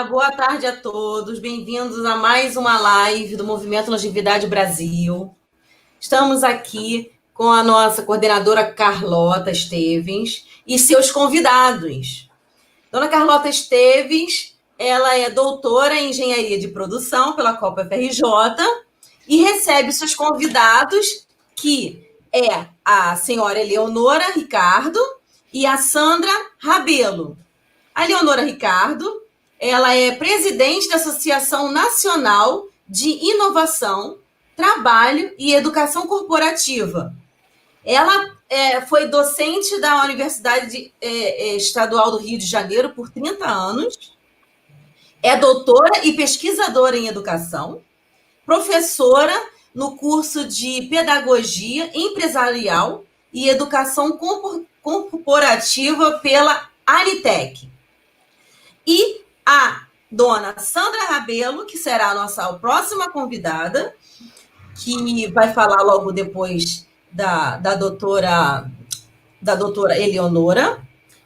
boa tarde a todos. Bem-vindos a mais uma live do Movimento Longevidade Brasil. Estamos aqui com a nossa coordenadora Carlota Esteves e seus convidados. Dona Carlota Esteves, ela é doutora em Engenharia de Produção pela Copa FRJ e recebe seus convidados, que é a senhora Eleonora Ricardo e a Sandra Rabelo. A Eleonora Ricardo, ela é presidente da Associação Nacional de Inovação, Trabalho e Educação Corporativa. Ela foi docente da Universidade Estadual do Rio de Janeiro por 30 anos, é doutora e pesquisadora em educação, professora no curso de Pedagogia Empresarial e Educação Corporativa pela Aritec. E a dona Sandra Rabelo, que será a nossa próxima convidada, que vai falar logo depois da doutora Eleonora.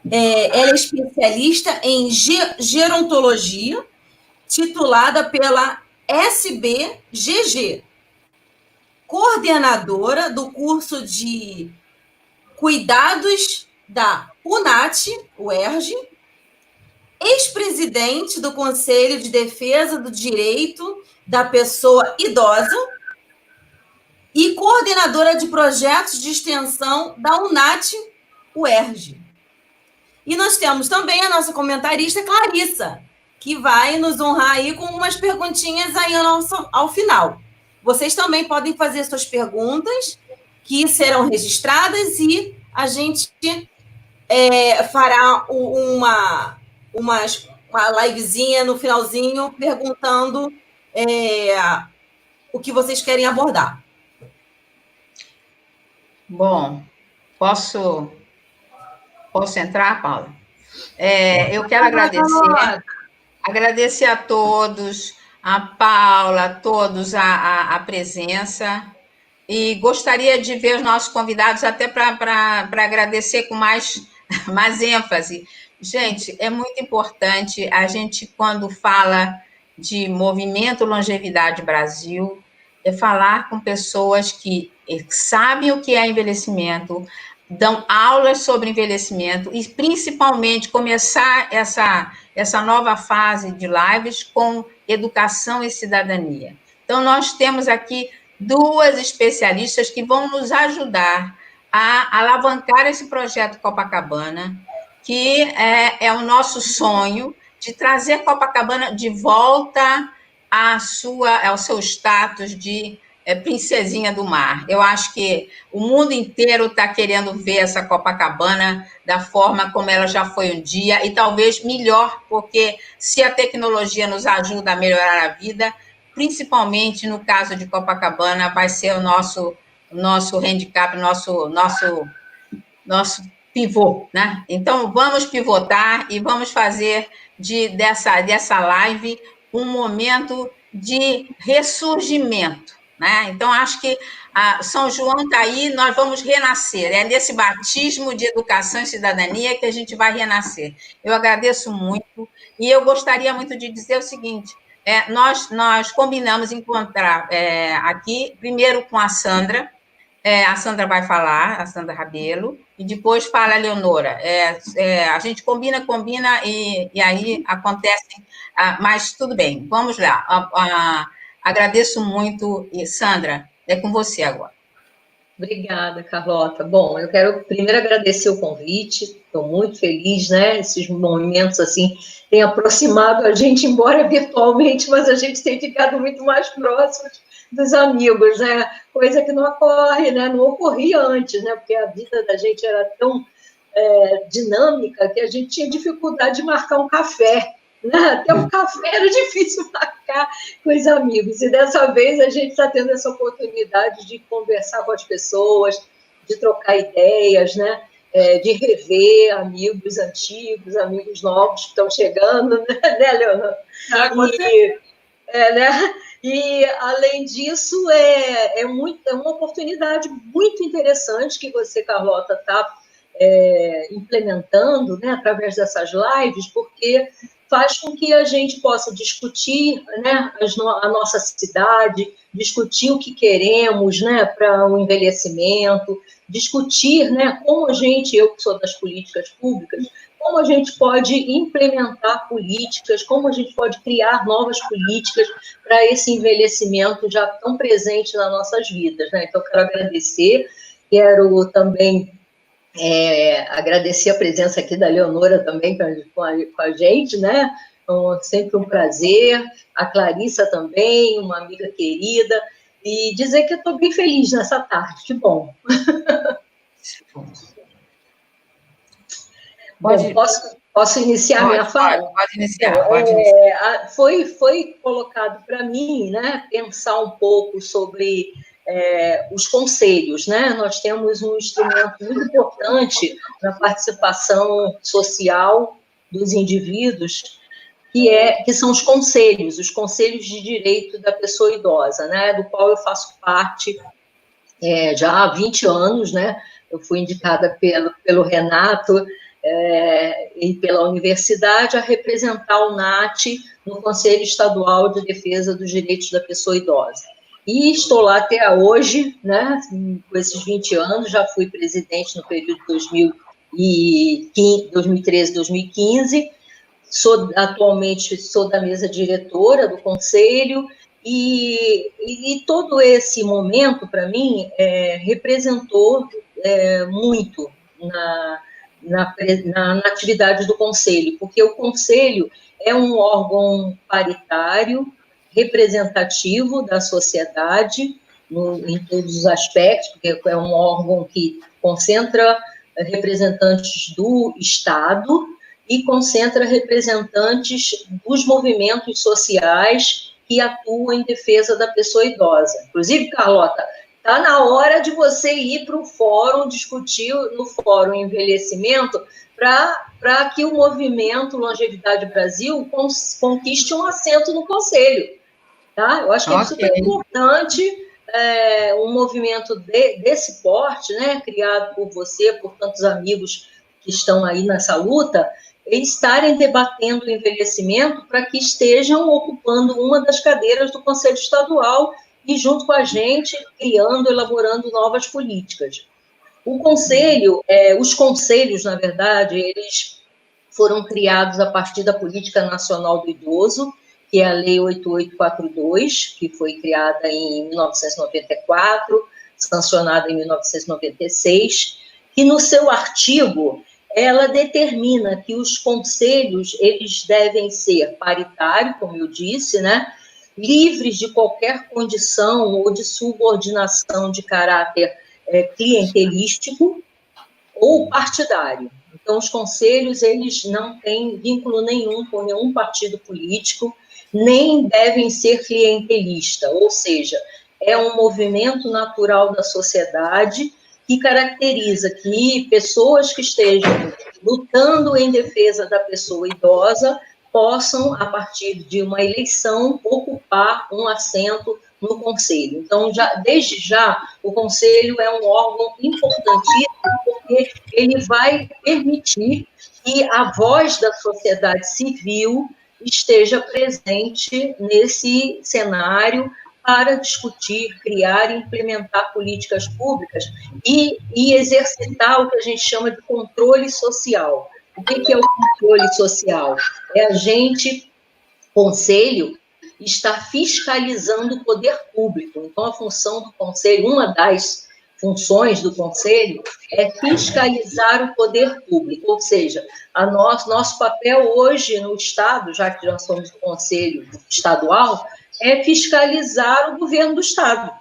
Ela é especialista em gerontologia, titulada pela SBGG, coordenadora do curso de Cuidados da UNAT, UERJ, ex-presidente do Conselho de Defesa do Direito da Pessoa Idosa e coordenadora de projetos de extensão da UNAT, UERJ. E nós temos também a nossa comentarista Clarissa, que vai nos honrar aí com umas perguntinhas aí ao final. Vocês também podem fazer suas perguntas, que serão registradas, e a gente fará uma livezinha no finalzinho perguntando o que vocês querem abordar. Bom, posso entrar, Paula? Eu quero agradecer a todos, a Paula, a todos a presença, e gostaria de ver os nossos convidados até para agradecer com mais ênfase. Gente, é muito importante a gente, quando fala de Movimento Longevidade Brasil, falar com pessoas que sabem o que é envelhecimento, dão aulas sobre envelhecimento e, principalmente, começar essa nova fase de lives com educação e cidadania. Então, nós temos aqui duas especialistas que vão nos ajudar a alavancar esse projeto Copacabana, que é o nosso sonho de trazer Copacabana de volta ao seu status de princesinha do mar. Eu acho que o mundo inteiro está querendo ver essa Copacabana da forma como ela já foi um dia, e talvez melhor, porque se a tecnologia nos ajuda a melhorar a vida, principalmente no caso de Copacabana, vai ser o nosso handicap, nosso pivô, né? Então, vamos pivotar e vamos fazer dessa live um momento de ressurgimento, né? Então, acho que São João está aí, nós vamos renascer. É nesse batismo de educação e cidadania que a gente vai renascer. Eu agradeço muito, e eu gostaria muito de dizer o seguinte: nós combinamos encontrar aqui, primeiro com a Sandra. A Sandra vai falar, a Sandra Rabelo, e depois fala a Leonora. A gente combina, e aí acontece, mas tudo bem, vamos lá. Agradeço muito, e Sandra, é com você agora. Obrigada, Carlota. Bom, eu quero primeiro agradecer o convite, estou muito feliz, né? Esses momentos, assim, têm aproximado a gente, embora virtualmente, mas a gente tem ficado muito mais próximos dos amigos, né? Coisa que não ocorre, né? Não ocorria antes, né? Porque a vida da gente era tão dinâmica que a gente tinha dificuldade de marcar um café, né? Até um café era difícil marcar com os amigos, e dessa vez a gente está tendo essa oportunidade de conversar com as pessoas, de trocar ideias, né? De rever amigos antigos, amigos novos que estão chegando, né, Leonor? Né? E, além disso, é uma oportunidade muito interessante que você, Carlota, está implementando, né, através dessas lives, porque faz com que a gente possa discutir, né, a nossa cidade, discutir o que queremos, né, para o envelhecimento, discutir, né, como a gente, eu que sou das políticas públicas, como a gente pode implementar políticas, como a gente pode criar novas políticas para esse envelhecimento já tão presente nas nossas vidas, né? Então, eu quero agradecer, quero também agradecer a presença aqui da Leonora também com a gente, né? Então, sempre um prazer, a Clarissa também, uma amiga querida, e dizer que eu estou bem feliz nessa tarde, que bom. Bom, posso iniciar minha fala? Pode iniciar. Foi colocado para mim, né, pensar um pouco sobre os conselhos, né? Nós temos um instrumento muito importante na participação social dos indivíduos, que são os conselhos de direito da pessoa idosa, né? Do qual eu faço parte já há 20 anos, né? Eu fui indicada pelo Renato e pela universidade a representar o NAT no Conselho Estadual de Defesa dos Direitos da Pessoa Idosa. E estou lá até hoje, né, com esses 20 anos, já fui presidente no período de 2013, 2015, atualmente sou da mesa diretora do Conselho, e todo esse momento, para mim, representou muito na atividade do Conselho, porque o Conselho é um órgão paritário, representativo da sociedade, em todos os aspectos, porque é um órgão que concentra representantes do Estado e concentra representantes dos movimentos sociais que atuam em defesa da pessoa idosa. Inclusive, Carlota, está na hora de você ir para o fórum, discutir no fórum envelhecimento, para que o movimento Longevidade Brasil conquiste um assento no Conselho. Tá? Eu acho que é super importante um movimento desse porte, né, criado por você, por tantos amigos que estão aí nessa luta, eles estarem debatendo o envelhecimento para que estejam ocupando uma das cadeiras do Conselho Estadual e, junto com a gente, elaborando novas políticas. O Conselho, os conselhos, na verdade, eles foram criados a partir da Política Nacional do Idoso, que é a Lei 8842, que foi criada em 1994, sancionada em 1996, que no seu artigo, ela determina que os conselhos, eles devem ser paritários, como eu disse, né, livres de qualquer condição ou de subordinação de caráter clientelístico ou partidário. Então, os conselhos, eles não têm vínculo nenhum com nenhum partido político, nem devem ser clientelista, ou seja, é um movimento natural da sociedade que caracteriza que pessoas que estejam lutando em defesa da pessoa idosa possam, a partir de uma eleição, ocupar um assento no Conselho. Então, desde já, o Conselho é um órgão importantíssimo, porque ele vai permitir que a voz da sociedade civil esteja presente nesse cenário para discutir, criar e implementar políticas públicas e exercitar o que a gente chama de controle social. O que é o controle social? É a gente, Conselho, estar fiscalizando o poder público. Então, a função do Conselho, uma das funções do Conselho, é fiscalizar o poder público, ou seja, nosso papel hoje no Estado, já que nós somos o Conselho Estadual, é fiscalizar o governo do Estado.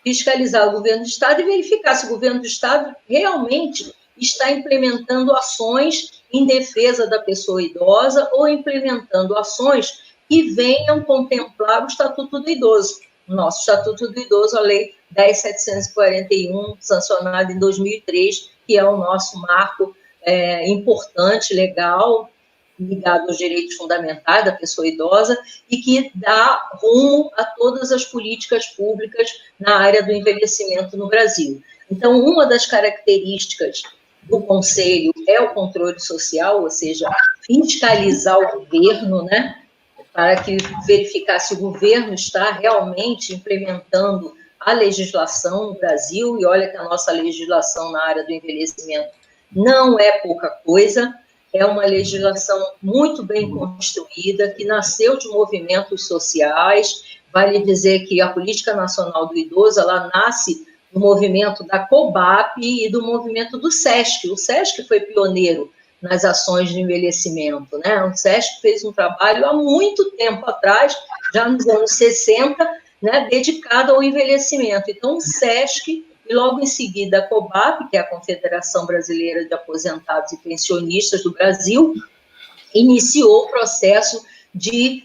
Fiscalizar o governo do Estado e verificar se o governo do Estado realmente está implementando ações em defesa da pessoa idosa ou implementando ações que venham contemplar o Estatuto do Idoso. O nosso Estatuto do Idoso, a Lei 10.741, sancionada em 2003, que é o nosso marco importante, legal, ligado aos direitos fundamentais da pessoa idosa e que dá rumo a todas as políticas públicas na área do envelhecimento no Brasil. Então, uma das características do Conselho é o controle social, ou seja, fiscalizar o governo, né, para que verificar se o governo está realmente implementando a legislação no Brasil, e olha que a nossa legislação na área do envelhecimento não é pouca coisa, é uma legislação muito bem construída, que nasceu de movimentos sociais. Vale dizer que a Política Nacional do Idoso, ela nasce do movimento da COBAP e do movimento do SESC. O SESC foi pioneiro nas ações de envelhecimento, né? O SESC fez um trabalho há muito tempo atrás, já nos anos 60, né, dedicado ao envelhecimento. Então, o SESC, e logo em seguida a COBAP, que é a Confederação Brasileira de Aposentados e Pensionistas do Brasil, iniciou o processo de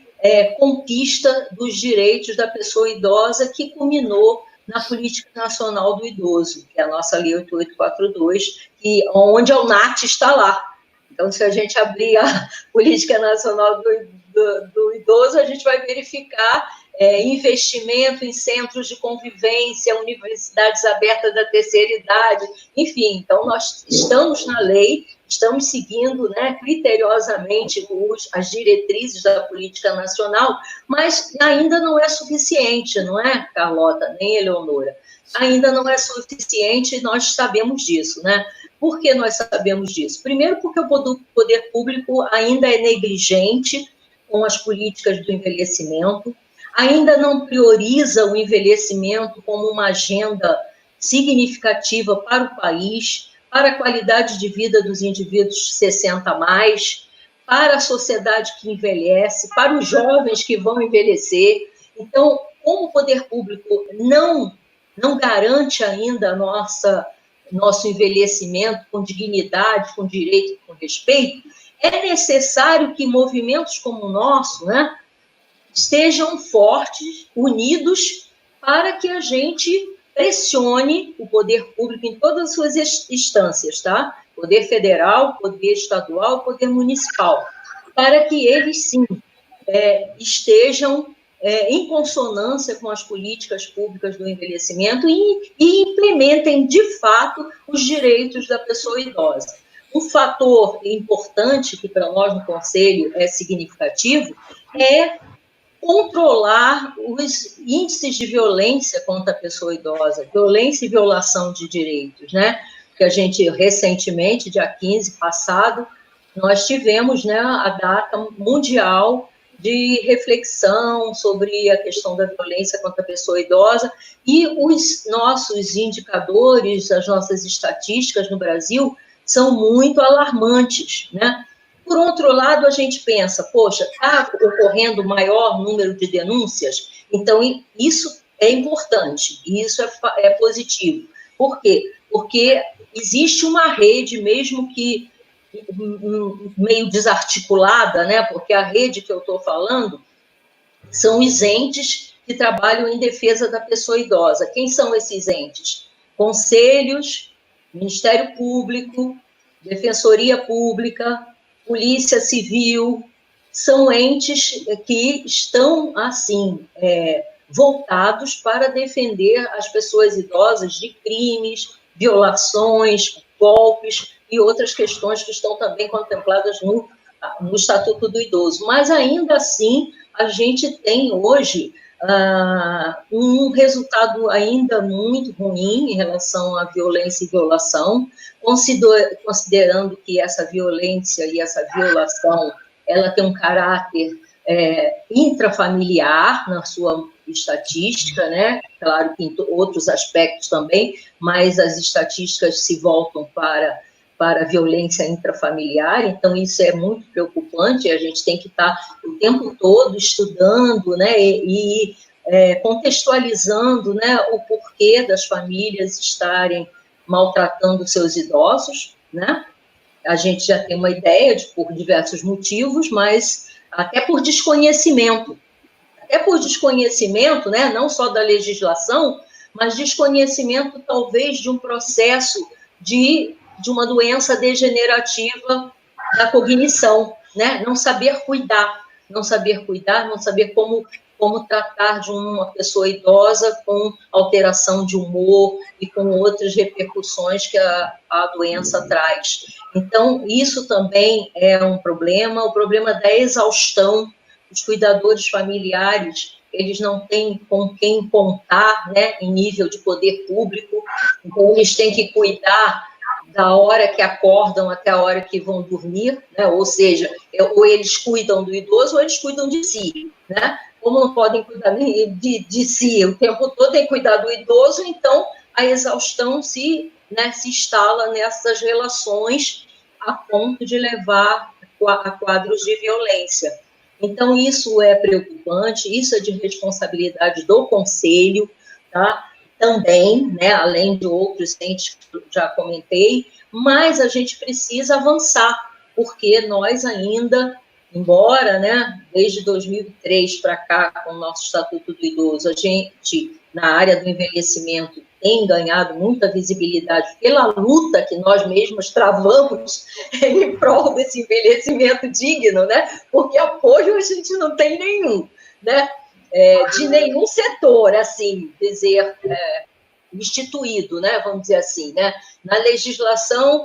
conquista dos direitos da pessoa idosa, que culminou na Política Nacional do Idoso, que é a nossa Lei 8842, onde a UNAT está lá. Então, se a gente abrir a Política Nacional do Idoso, a gente vai verificar investimento em centros de convivência, universidades abertas da terceira idade, enfim. Então, nós estamos na lei, estamos seguindo, né, criteriosamente as diretrizes da política nacional, mas ainda não é suficiente, não é, Carlota, nem Eleonora? Ainda não é suficiente, e nós sabemos disso, né? Por que nós sabemos disso? Primeiro, porque o poder público ainda é negligente com as políticas do envelhecimento, ainda não prioriza o envelhecimento como uma agenda significativa para o país, para a qualidade de vida dos indivíduos 60 a mais, para a sociedade que envelhece, para os jovens que vão envelhecer. Então, como o poder público não garante ainda nosso envelhecimento com dignidade, com direito, com respeito, é necessário que movimentos como o nosso, né, estejam fortes, unidos, para que a gente pressione o poder público em todas as suas instâncias, tá? Poder federal, poder estadual, poder municipal, para que eles, sim, estejam em consonância com as políticas públicas do envelhecimento e implementem, de fato, os direitos da pessoa idosa. Um fator importante, que para nós no Conselho é significativo, é controlar os índices de violência contra a pessoa idosa, violência e violação de direitos, né? Que a gente, recentemente, dia 15 passado, nós tivemos, né, a data mundial de reflexão sobre a questão da violência contra a pessoa idosa, e os nossos indicadores, as nossas estatísticas no Brasil são muito alarmantes, né? Por outro lado, a gente pensa, poxa, está ocorrendo maior número de denúncias, então isso é importante, isso é positivo. Por quê? Porque existe uma rede, mesmo que meio desarticulada, né? Porque a rede que eu estou falando são os entes que trabalham em defesa da pessoa idosa. Quem são esses entes? Conselhos, Ministério Público, Defensoria Pública, Polícia Civil, são entes que estão, assim, voltados para defender as pessoas idosas de crimes, violações, golpes e outras questões que estão também contempladas no Estatuto do Idoso. Mas, ainda assim, a gente tem hoje um resultado ainda muito ruim em relação à violência e violação, considerando que essa violência e essa violação, ela tem um caráter intrafamiliar na sua estatística, né? Claro que em outros aspectos também, mas as estatísticas se voltam para a violência intrafamiliar, então isso é muito preocupante, a gente tem que estar o tempo todo estudando, né, e contextualizando, né, o porquê das famílias estarem maltratando seus idosos, né? A gente já tem uma ideia por diversos motivos, mas até por desconhecimento, né, não só da legislação, mas desconhecimento talvez de um processo de uma doença degenerativa da cognição, né? Não saber cuidar, não saber como como tratar de uma pessoa idosa com alteração de humor e com outras repercussões que a doença traz. Então, isso também é um problema, o problema da exaustão. Os cuidadores familiares, eles não têm com quem contar, né, em nível de poder público, então eles têm que cuidar da hora que acordam até a hora que vão dormir, né? Ou seja, ou eles cuidam do idoso ou eles cuidam de si, né? Como não podem cuidar de si o tempo todo, tem que cuidar do idoso, então a exaustão se instala nessas relações a ponto de levar a quadros de violência. Então, isso é preocupante, isso é de responsabilidade do Conselho, tá? Também, né, além de outros entes que eu já comentei, mas a gente precisa avançar, porque nós ainda, embora, né, desde 2003 para cá, com o nosso Estatuto do Idoso, a gente, na área do envelhecimento, tem ganhado muita visibilidade pela luta que nós mesmos travamos em prol desse envelhecimento digno, né? Porque apoio a gente não tem nenhum, né? De nenhum setor, assim, dizer, instituído, né? Vamos dizer assim, né? Na legislação,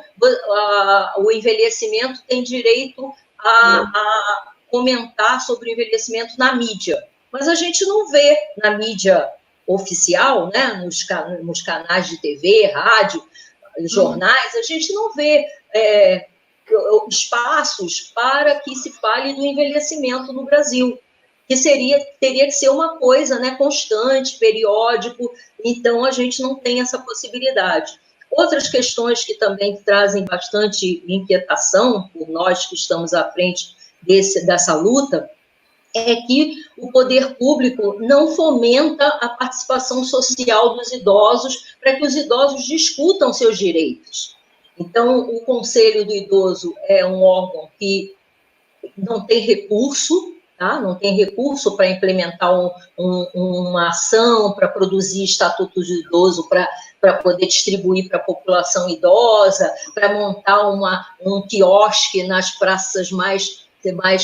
o envelhecimento tem direito a comentar sobre o envelhecimento na mídia, mas a gente não vê na mídia oficial, né, nos canais de TV, rádio, jornais, a gente não vê espaços para que se fale do envelhecimento no Brasil, que teria que ser uma coisa, né, constante, periódico, então a gente não tem essa possibilidade. Outras questões que também trazem bastante inquietação por nós que estamos à frente dessa luta, é que o poder público não fomenta a participação social dos idosos para que os idosos discutam seus direitos. Então, o Conselho do Idoso é um órgão que não tem recurso, tá? Não tem recurso para implementar uma ação, para produzir estatutos de idoso, para poder distribuir para a população idosa, para montar um quiosque nas praças mais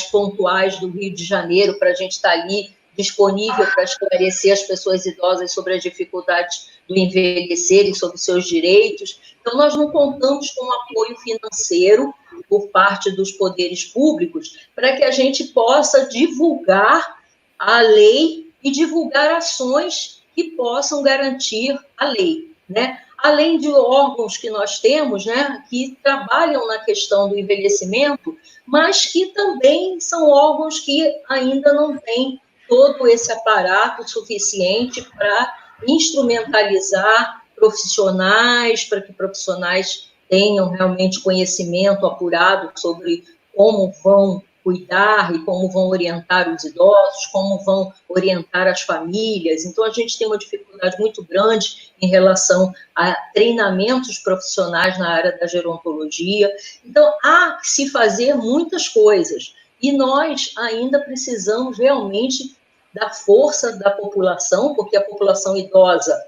pontuais do Rio de Janeiro, para a gente estar ali disponível para esclarecer as pessoas idosas sobre as dificuldades do envelhecer e sobre seus direitos. Então, nós não contamos com apoio financeiro por parte dos poderes públicos para que a gente possa divulgar a lei e divulgar ações que possam garantir a lei, né? Além de órgãos que nós temos, né, que trabalham na questão do envelhecimento, mas que também são órgãos que ainda não têm todo esse aparato suficiente para instrumentalizar profissionais, para que profissionais tenham realmente conhecimento apurado sobre como vão cuidar e como vão orientar os idosos, como vão orientar as famílias. Então, a gente tem uma dificuldade muito grande em relação a treinamentos profissionais na área da gerontologia. Então, há que se fazer muitas coisas. E nós ainda precisamos realmente da força da população, porque a população idosa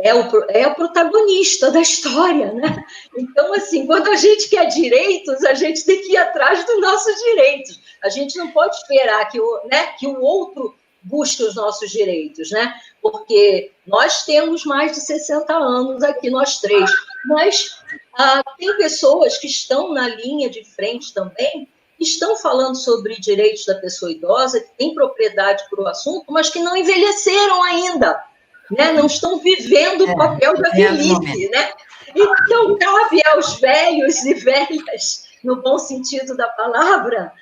é o protagonista da história, né? Então, assim, quando a gente quer direitos, a gente tem que ir atrás dos nossos direitos. A gente não pode esperar que o outro busque os nossos direitos, né? Porque nós temos mais de 60 anos aqui, nós três, mas tem pessoas que estão na linha de frente também, que estão falando sobre direitos da pessoa idosa, que têm propriedade para o assunto, mas que não envelheceram ainda, né? Não estão vivendo o papel da velhice, né? Então, cabe aos velhos e velhas, no bom sentido da palavra,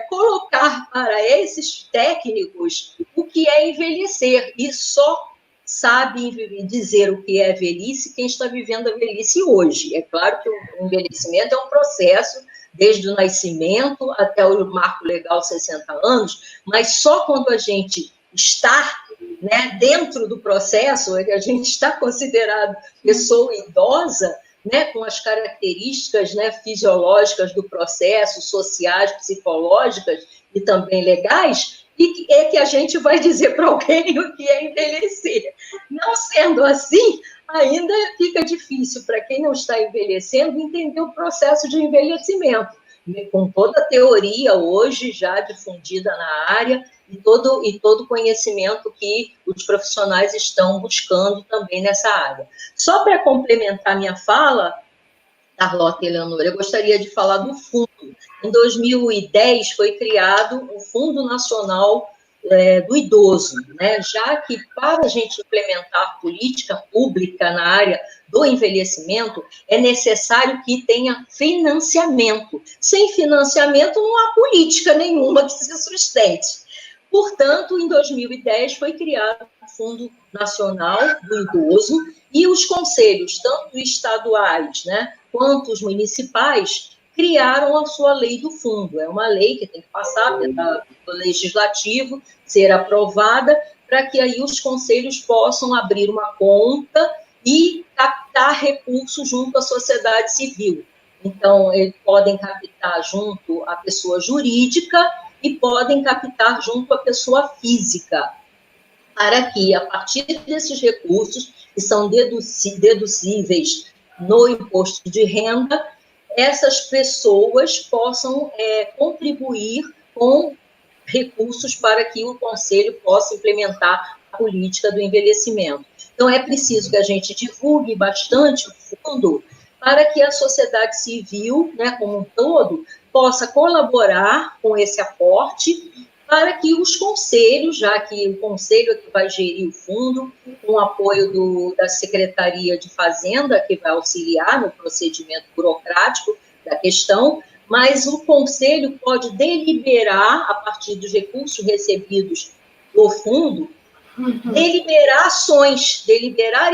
colocar para esses técnicos o que é envelhecer, e só sabe dizer o que é velhice quem está vivendo a velhice hoje. É claro que o envelhecimento é um processo, desde o nascimento até o marco legal 60 anos, mas só quando a gente está, né, dentro do processo, a gente está considerado pessoa idosa, né, com as características, né, fisiológicas do processo, sociais, psicológicas e também legais, e é que a gente vai dizer para alguém o que é envelhecer. Não sendo assim, ainda fica difícil para quem não está envelhecendo entender o processo de envelhecimento. com toda a teoria hoje já difundida na área, e todo conhecimento que os profissionais estão buscando também nessa área. Só para complementar minha fala, Carlota e Eleonora, eu gostaria de falar do fundo. Em 2010 foi criado o Fundo Nacional do Idoso, né? Já que para a gente implementar política pública na área do envelhecimento, é necessário que tenha financiamento. Sem financiamento não há política nenhuma que se sustente. Portanto, em 2010 foi criado o Fundo Nacional do Idoso e os conselhos, tanto estaduais, né, quanto os municipais, criaram a sua lei do fundo. É uma lei que tem que passar pelo legislativo, ser aprovada, para que aí os conselhos possam abrir uma conta e captar recursos junto à sociedade civil. Então, eles podem captar junto à pessoa jurídica e podem captar junto à pessoa física, para que, a partir desses recursos, que são deducíveis no imposto de renda, essas pessoas possam contribuir com recursos para que o Conselho possa implementar a política do envelhecimento. Então, é preciso que a gente divulgue bastante o fundo para que a sociedade civil, né, como um todo, possa colaborar com esse aporte para que os conselhos, já que o conselho é que vai gerir o fundo, com o apoio da Secretaria de Fazenda, que vai auxiliar no procedimento burocrático da questão, mas o conselho pode deliberar, a partir dos recursos recebidos do fundo, deliberar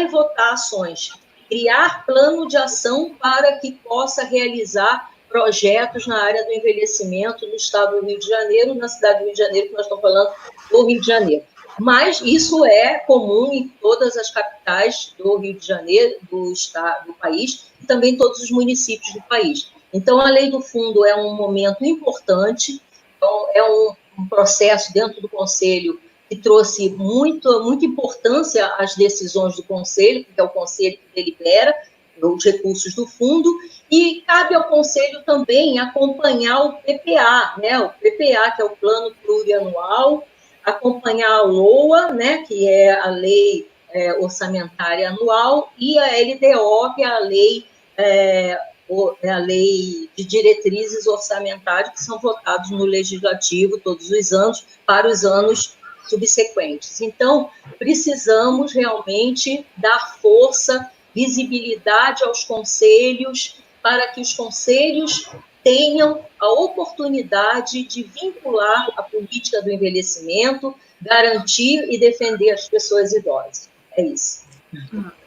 e votar ações, criar plano de ação para que possa realizar projetos na área do envelhecimento no estado do Rio de Janeiro, na cidade do Rio de Janeiro, que nós estamos falando do Rio de Janeiro. Mas isso é comum em todas as capitais do Rio de Janeiro, do estado, do país, e também em todos os municípios do país. Então, a lei do fundo é um momento importante, então, é um processo dentro do Conselho que trouxe muita importância às decisões do Conselho, porque é o Conselho que delibera os recursos do fundo, e cabe ao Conselho também acompanhar o PPA, né? O PPA, que é o Plano Plurianual, acompanhar a LOA, né? Que é a Lei Orçamentária Anual, e a LDO, que é a Lei de Diretrizes Orçamentárias, que são votados no Legislativo todos os anos, para os anos subsequentes. Então, precisamos realmente dar força, visibilidade aos conselhos, para que os conselhos tenham a oportunidade de vincular a política do envelhecimento, garantir e defender as pessoas idosas. É isso.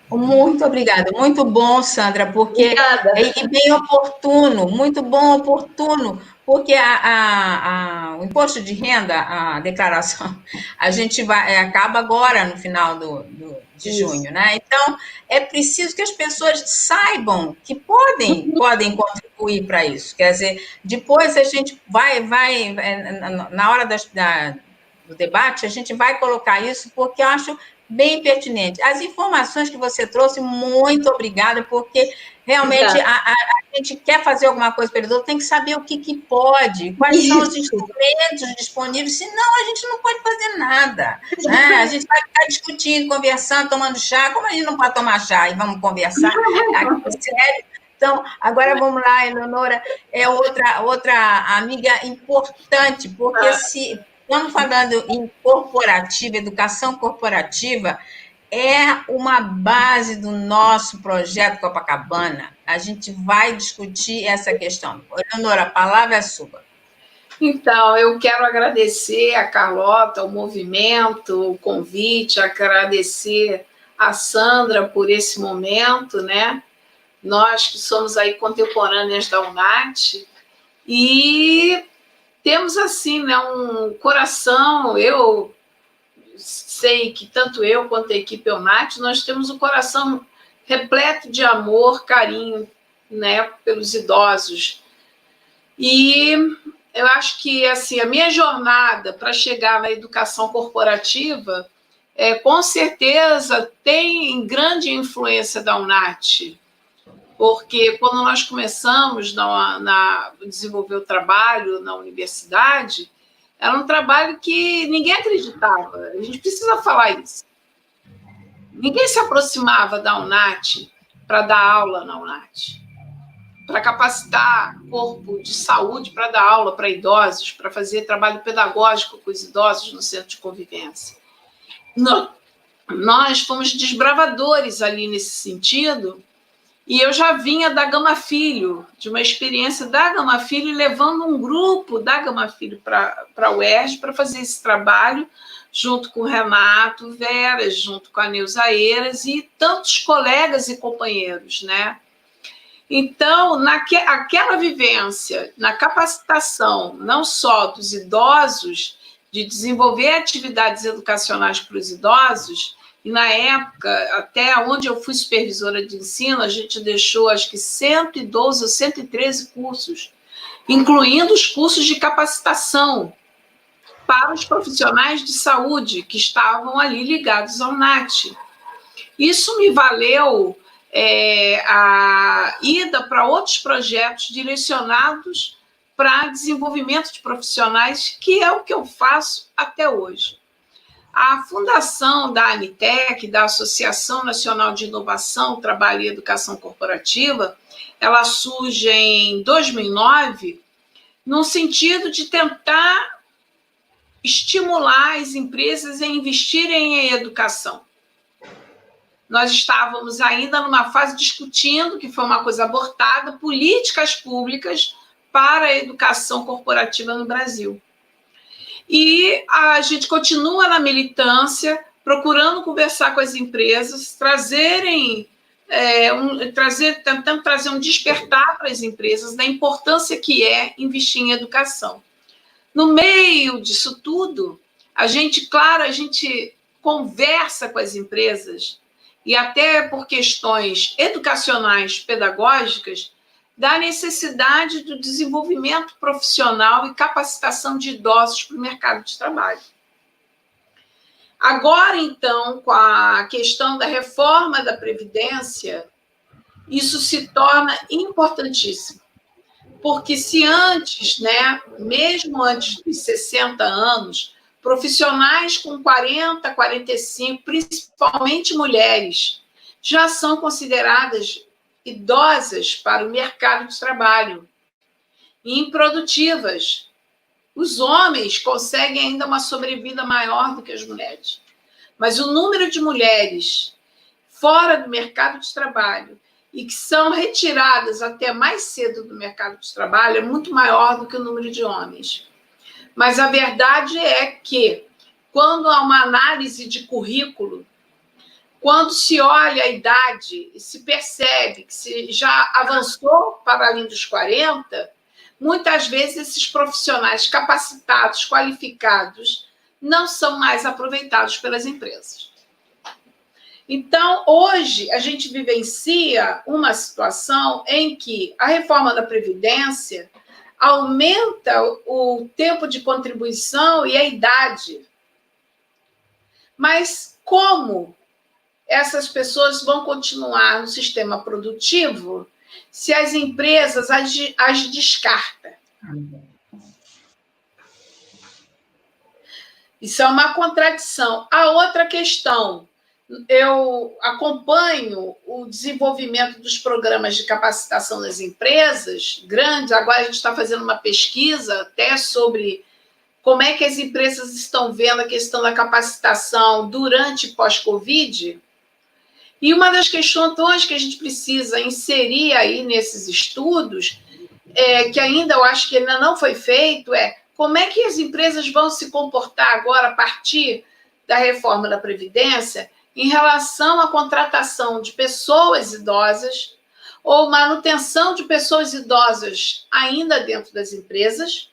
Muito obrigada, muito bom, Sandra, porque é bem oportuno, muito bom, oportuno, porque o imposto de renda, a declaração, a gente acaba agora no final de junho, né? Então, é preciso que as pessoas saibam que podem contribuir para isso. Quer dizer, depois a gente vai na hora do debate, a gente vai colocar isso, porque eu acho bem pertinente. As informações que você trouxe, muito obrigada, porque realmente a gente quer fazer alguma coisa pelo idoso, tem que saber o que pode, quais são os instrumentos disponíveis, senão a gente não pode fazer nada. Né? A gente vai ficar discutindo, conversando, tomando chá, como a gente não pode tomar chá e vamos conversar? Sério. Então, agora vamos lá, Eleonora, é outra amiga importante, porque se estamos falando em corporativa, educação corporativa, é uma base do nosso projeto Copacabana. A gente vai discutir essa questão. Eleonora, a palavra é sua. Então, eu quero agradecer a Carlota, o movimento, o convite, agradecer a Sandra por esse momento, né? Nós que somos aí contemporâneas da UNAT, e temos, assim, né, um coração. Eu sei que tanto eu quanto a equipe UNAT, nós temos um coração repleto de amor, carinho, né, pelos idosos. E eu acho que, assim, a minha jornada para chegar na educação corporativa, com certeza, tem grande influência da UNAT. porque quando nós começamos a desenvolver o trabalho na universidade, era um trabalho que ninguém acreditava. A gente precisa falar isso. Ninguém se aproximava da UNAT para dar aula na UNAT, para capacitar corpo de saúde para dar aula para idosos, para fazer trabalho pedagógico com os idosos no centro de convivência. Nós fomos desbravadores ali nesse sentido, e eu já vinha da Gama Filho, de uma experiência da Gama Filho, levando um grupo da Gama Filho para a UERJ para fazer esse trabalho, junto com o Renato Veras, junto com a Neuza Eiras e tantos colegas e companheiros, né? Então, aquela vivência, na capacitação, não só dos idosos, de desenvolver atividades educacionais para os idosos, e na época, até onde eu fui supervisora de ensino, a gente deixou acho que 112 ou 113 cursos, incluindo os cursos de capacitação para os profissionais de saúde que estavam ali ligados ao NAT. Isso me valeu a ida para outros projetos direcionados para desenvolvimento de profissionais, que é o que eu faço até hoje. A fundação da ANITEC, da Associação Nacional de Inovação, Trabalho e Educação Corporativa, ela surge em 2009, no sentido de tentar estimular as empresas a investirem em educação. Nós estávamos ainda numa fase discutindo, que foi uma coisa abortada, políticas públicas para a educação corporativa no Brasil. E a gente continua na militância, procurando conversar com as empresas, tentando trazer um despertar para as empresas da importância que é investir em educação. No meio disso tudo, a gente conversa com as empresas, e até por questões educacionais, pedagógicas, da necessidade do desenvolvimento profissional e capacitação de idosos para o mercado de trabalho. Agora, então, com a questão da reforma da Previdência, isso se torna importantíssimo. Porque se antes, mesmo antes dos 60 anos, profissionais com 40, 45, principalmente mulheres, já são consideradas idosas para o mercado de trabalho e improdutivas. Os homens conseguem ainda uma sobrevida maior do que as mulheres. Mas o número de mulheres fora do mercado de trabalho e que são retiradas até mais cedo do mercado de trabalho é muito maior do que o número de homens. Mas a verdade é que, quando há uma análise de currículo, quando se olha a idade e se percebe que se já avançou para além dos 40, muitas vezes esses profissionais capacitados, qualificados, não são mais aproveitados pelas empresas. Então, hoje, a gente vivencia uma situação em que a reforma da Previdência aumenta o tempo de contribuição e a idade. Mas como essas pessoas vão continuar no sistema produtivo se as empresas as descartam? Isso é uma contradição. A outra questão, eu acompanho o desenvolvimento dos programas de capacitação das empresas grandes. Agora a gente está fazendo uma pesquisa até sobre como é que as empresas estão vendo a questão da capacitação durante e pós-Covid. E uma das questões que a gente precisa inserir aí nesses estudos, que ainda eu acho que ainda não foi feito, é como é que as empresas vão se comportar agora a partir da reforma da Previdência em relação à contratação de pessoas idosas ou manutenção de pessoas idosas ainda dentro das empresas,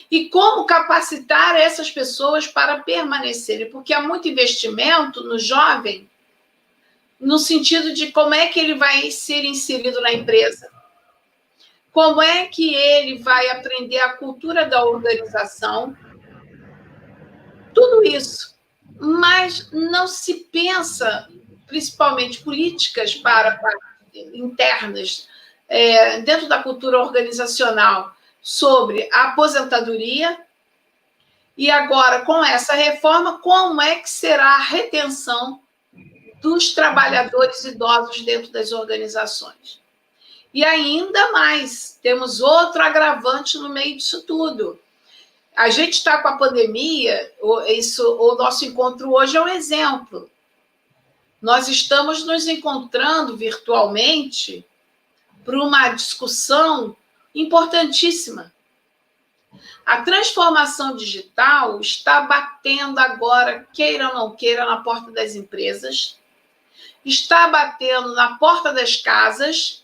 e como capacitar essas pessoas para permanecerem, porque há muito investimento no jovem, no sentido de como é que ele vai ser inserido na empresa, como é que ele vai aprender a cultura da organização, tudo isso. Mas não se pensa, principalmente, políticas para a parte internas dentro da cultura organizacional sobre a aposentadoria. E agora, com essa reforma, como é que será a retenção dos trabalhadores idosos dentro das organizações? E ainda mais, temos outro agravante no meio disso tudo. A gente está com a pandemia, o nosso encontro hoje é um exemplo. Nós estamos nos encontrando virtualmente para uma discussão importantíssima. A transformação digital está batendo agora, queira ou não queira, na porta das empresas, está batendo na porta das casas,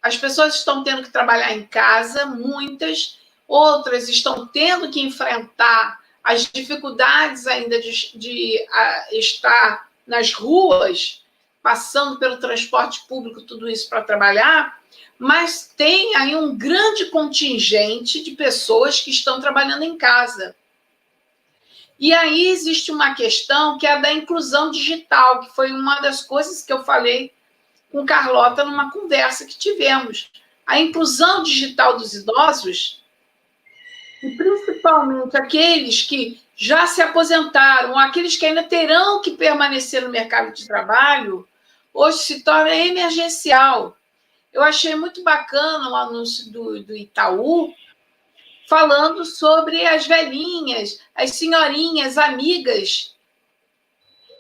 as pessoas estão tendo que trabalhar em casa, muitas, outras estão tendo que enfrentar as dificuldades ainda de estar nas ruas, passando pelo transporte público, tudo isso para trabalhar, mas tem aí um grande contingente de pessoas que estão trabalhando em casa. E aí existe uma questão que é a da inclusão digital, que foi uma das coisas que eu falei com Carlota numa conversa que tivemos. A inclusão digital dos idosos, e principalmente aqueles que já se aposentaram, ou aqueles que ainda terão que permanecer no mercado de trabalho, hoje se torna emergencial. Eu achei muito bacana o anúncio do Itaú, falando sobre as velhinhas, as senhorinhas, amigas,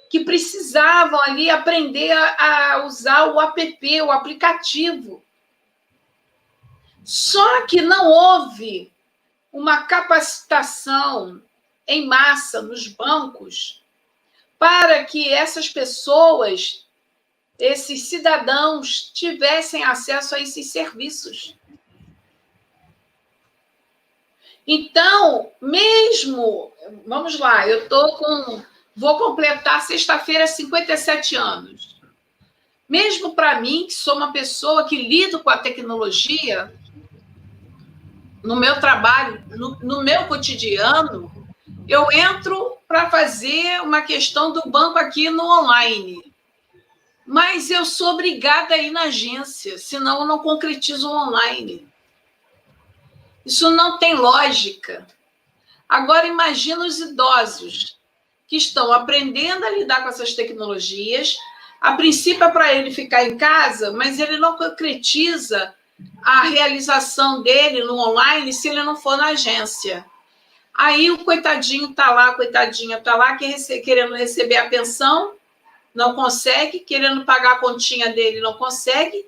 que precisavam ali aprender a usar o app, o aplicativo. Só que não houve uma capacitação em massa nos bancos para que essas pessoas, esses cidadãos, tivessem acesso a esses serviços. Então, mesmo, vamos lá, vou completar sexta-feira 57 anos. Mesmo para mim, que sou uma pessoa que lido com a tecnologia, no meu trabalho, no meu cotidiano, eu entro para fazer uma questão do banco aqui no online. Mas eu sou obrigada a ir na agência, senão eu não concretizo o online. Isso não tem lógica. Agora, imagina os idosos que estão aprendendo a lidar com essas tecnologias. A princípio é para ele ficar em casa, mas ele não concretiza a realização dele no online se ele não for na agência. Aí o coitadinho está lá, a coitadinha está lá, querendo receber a pensão, não consegue, querendo pagar a continha dele, não consegue.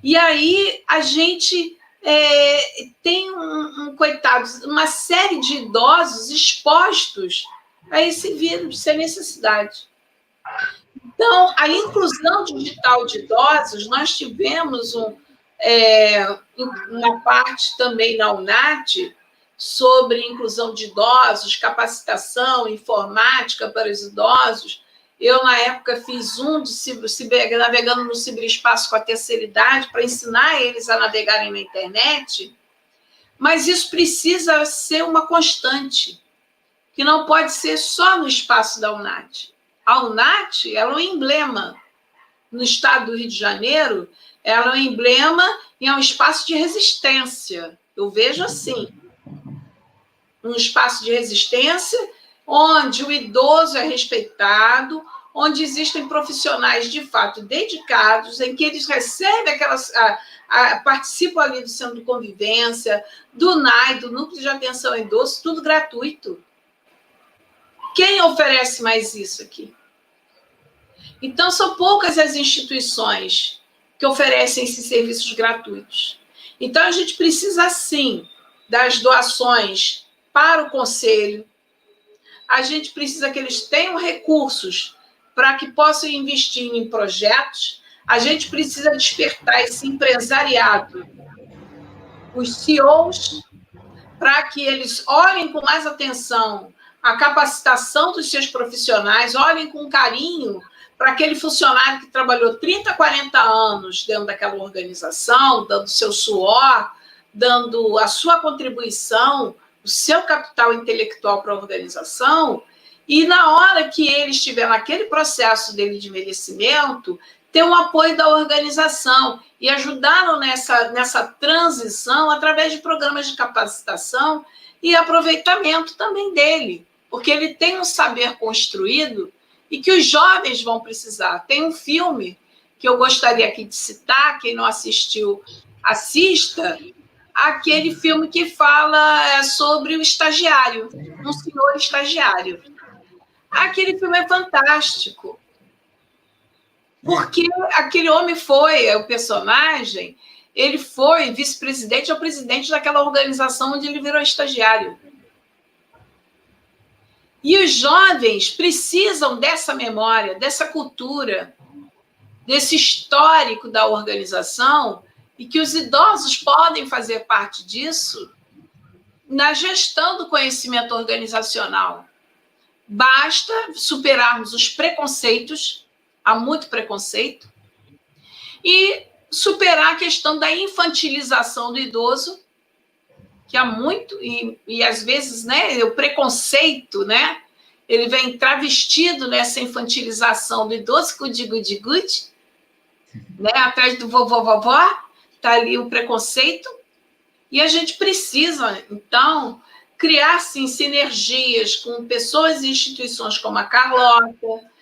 E aí a gente tem coitado, uma série de idosos expostos a esse vírus, sem necessidade. Então, a inclusão digital de idosos, nós tivemos uma parte também na UNAT sobre inclusão de idosos, capacitação, informática para os idosos. Eu, na época, fiz navegando no ciberespaço com a terceira idade, para ensinar eles a navegarem na internet, mas isso precisa ser uma constante, que não pode ser só no espaço da UNAT. A UNAT ela é um emblema. No estado do Rio de Janeiro, ela é um emblema e é um espaço de resistência. Eu vejo assim, um espaço de resistência onde o idoso é respeitado, onde existem profissionais de fato dedicados, em que eles recebem participam ali do centro de convivência, do NAI, do Núcleo de Atenção ao Idoso, tudo gratuito. Quem oferece mais isso aqui? Então, são poucas as instituições que oferecem esses serviços gratuitos. Então, a gente precisa, sim, das doações para o Conselho. A gente precisa que eles tenham recursos para que possam investir em projetos. A gente precisa despertar esse empresariado, os CEOs, para que eles olhem com mais atenção a capacitação dos seus profissionais, olhem com carinho para aquele funcionário que trabalhou 30, 40 anos dentro daquela organização, dando seu suor, dando a sua contribuição, o seu capital intelectual para a organização, e na hora que ele estiver naquele processo dele de envelhecimento, ter um apoio da organização e ajudá-lo nessa transição através de programas de capacitação e aproveitamento também dele, porque ele tem um saber construído e que os jovens vão precisar. Tem um filme que eu gostaria aqui de citar, quem não assistiu, assista, aquele filme que fala sobre o estagiário, um senhor estagiário. Aquele filme é fantástico, porque aquele homem foi, o personagem, ele foi vice-presidente ou presidente daquela organização onde ele virou estagiário. E os jovens precisam dessa memória, dessa cultura, desse histórico da organização, e que os idosos podem fazer parte disso na gestão do conhecimento organizacional. Basta superarmos os preconceitos, há muito preconceito, e superar a questão da infantilização do idoso, que há muito, e às vezes, né, o preconceito, né, ele vem travestido nessa infantilização do idoso, good, né, atrás do vovó, está ali o preconceito, e a gente precisa, então, criar, sim, sinergias com pessoas e instituições como a Carlota,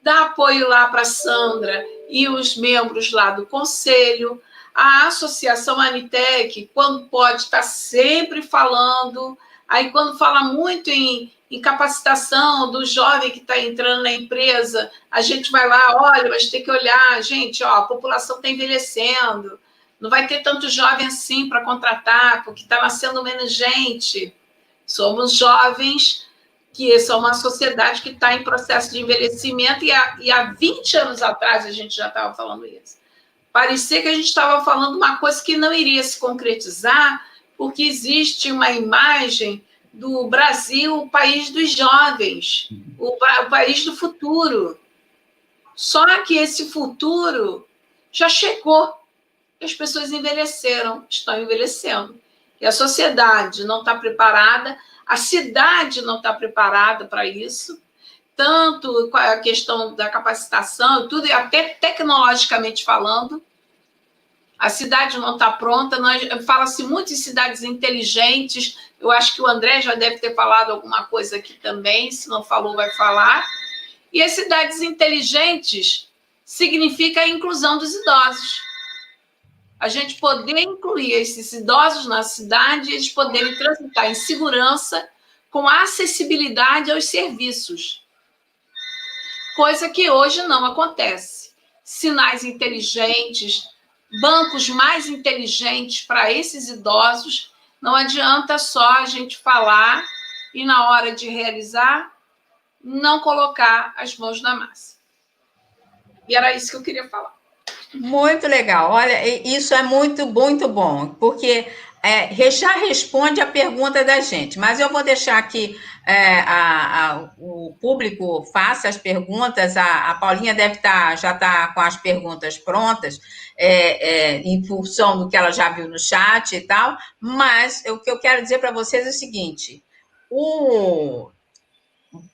dar apoio lá para a Sandra e os membros lá do conselho, a Associação Anitec, quando pode, está sempre falando, aí quando fala muito em capacitação do jovem que está entrando na empresa, a gente vai lá, olha, mas tem que olhar, gente, ó, a população está envelhecendo, não vai ter tanto jovem assim para contratar, porque está nascendo menos gente. Somos jovens, que são uma sociedade que está em processo de envelhecimento, e há 20 anos atrás a gente já estava falando isso. Parecia que a gente estava falando uma coisa que não iria se concretizar, porque existe uma imagem do Brasil, o país dos jovens, o país do futuro. Só que esse futuro já chegou. As pessoas envelheceram, estão envelhecendo. E a sociedade não está preparada, a cidade não está preparada para isso, tanto com a questão da capacitação, tudo, e até tecnologicamente falando, a cidade não está pronta. Fala-se muito em cidades inteligentes, eu acho que o André já deve ter falado alguma coisa aqui também, se não falou, vai falar. E as cidades inteligentes significa a inclusão dos idosos. A gente poder incluir esses idosos na cidade e eles poderem transitar em segurança com acessibilidade aos serviços. Coisa que hoje não acontece. Sinais inteligentes, bancos mais inteligentes para esses idosos, não adianta só a gente falar e, na hora de realizar, não colocar as mãos na massa. E era isso que eu queria falar. Muito legal. Olha, isso é muito bom, porque já responde a pergunta da gente, mas eu vou deixar que o público faça as perguntas. A Paulinha já está com as perguntas prontas, em função do que ela já viu no chat e tal, mas o que eu quero dizer para vocês é o seguinte: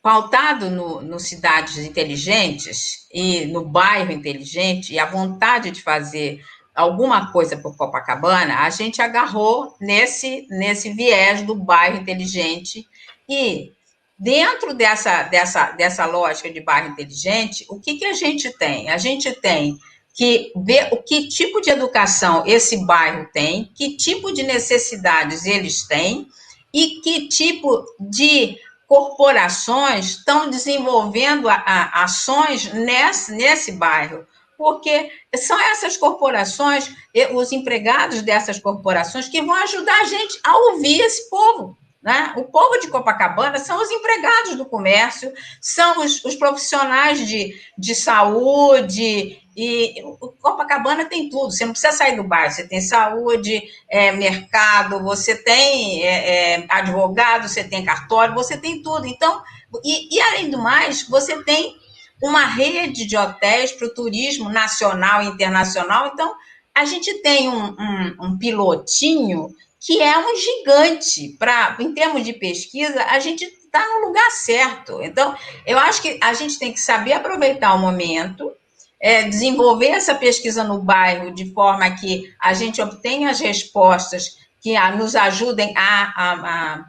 pautado no Cidades Inteligentes e no bairro inteligente, e a vontade de fazer alguma coisa por Copacabana, a gente agarrou nesse viés do bairro inteligente, e dentro dessa lógica de bairro inteligente, o que a gente tem? A gente tem que ver o que tipo de educação esse bairro tem, que tipo de necessidades eles têm, e que tipo de corporações estão desenvolvendo ações nesse bairro, porque são essas corporações, os empregados dessas corporações, que vão ajudar a gente a ouvir esse povo, né? O povo de Copacabana são os empregados do comércio, são os profissionais de saúde, e Copacabana tem tudo, você não precisa sair do bairro, você tem saúde, mercado, você tem advogado, você tem cartório, você tem tudo. Então, e além do mais, você tem uma rede de hotéis para o turismo nacional e internacional. Então, a gente tem um pilotinho que é um gigante. Em termos de pesquisa, a gente está no lugar certo. Então, eu acho que a gente tem que saber aproveitar o momento, desenvolver essa pesquisa no bairro de forma que a gente obtenha as respostas que nos ajudem a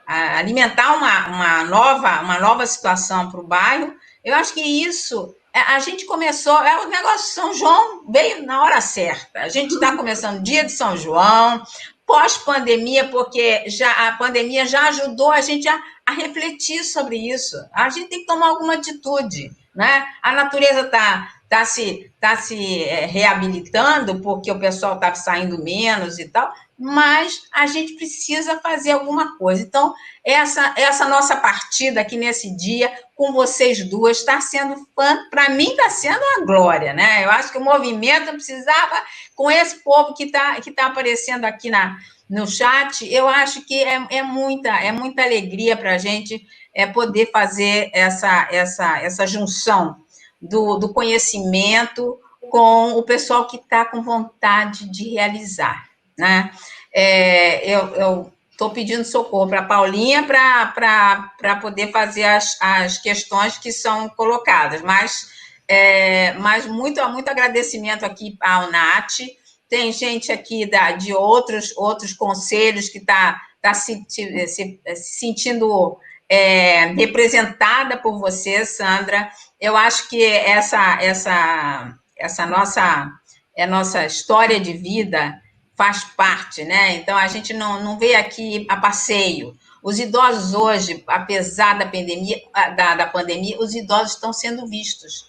alimentar uma nova situação para o bairro. Eu acho que isso, a gente começou, o negócio de São João veio na hora certa. A gente está começando dia de São João, pós-pandemia, porque a pandemia já ajudou a gente a refletir sobre isso. A gente tem que tomar alguma atitude, né? A natureza está se reabilitando, porque o pessoal está saindo menos e tal, mas a gente precisa fazer alguma coisa. Então, essa nossa partida aqui nesse dia, com vocês duas, está sendo, para mim, está sendo uma glória, né? Eu acho que o movimento precisava, com esse povo que tá aparecendo aqui no chat, eu acho que é muita alegria para a gente poder fazer essa junção do conhecimento com o pessoal que está com vontade de realizar, né? Eu estou pedindo socorro para a Paulinha para poder fazer as questões que são colocadas, mas muito agradecimento aqui ao Nath. Tem gente aqui de outros conselhos que está se sentindo representada por você, Sandra. Eu acho que essa nossa história de vida faz parte, né? Então, a gente não veio aqui a passeio. Os idosos hoje, apesar da pandemia, os idosos estão sendo vistos.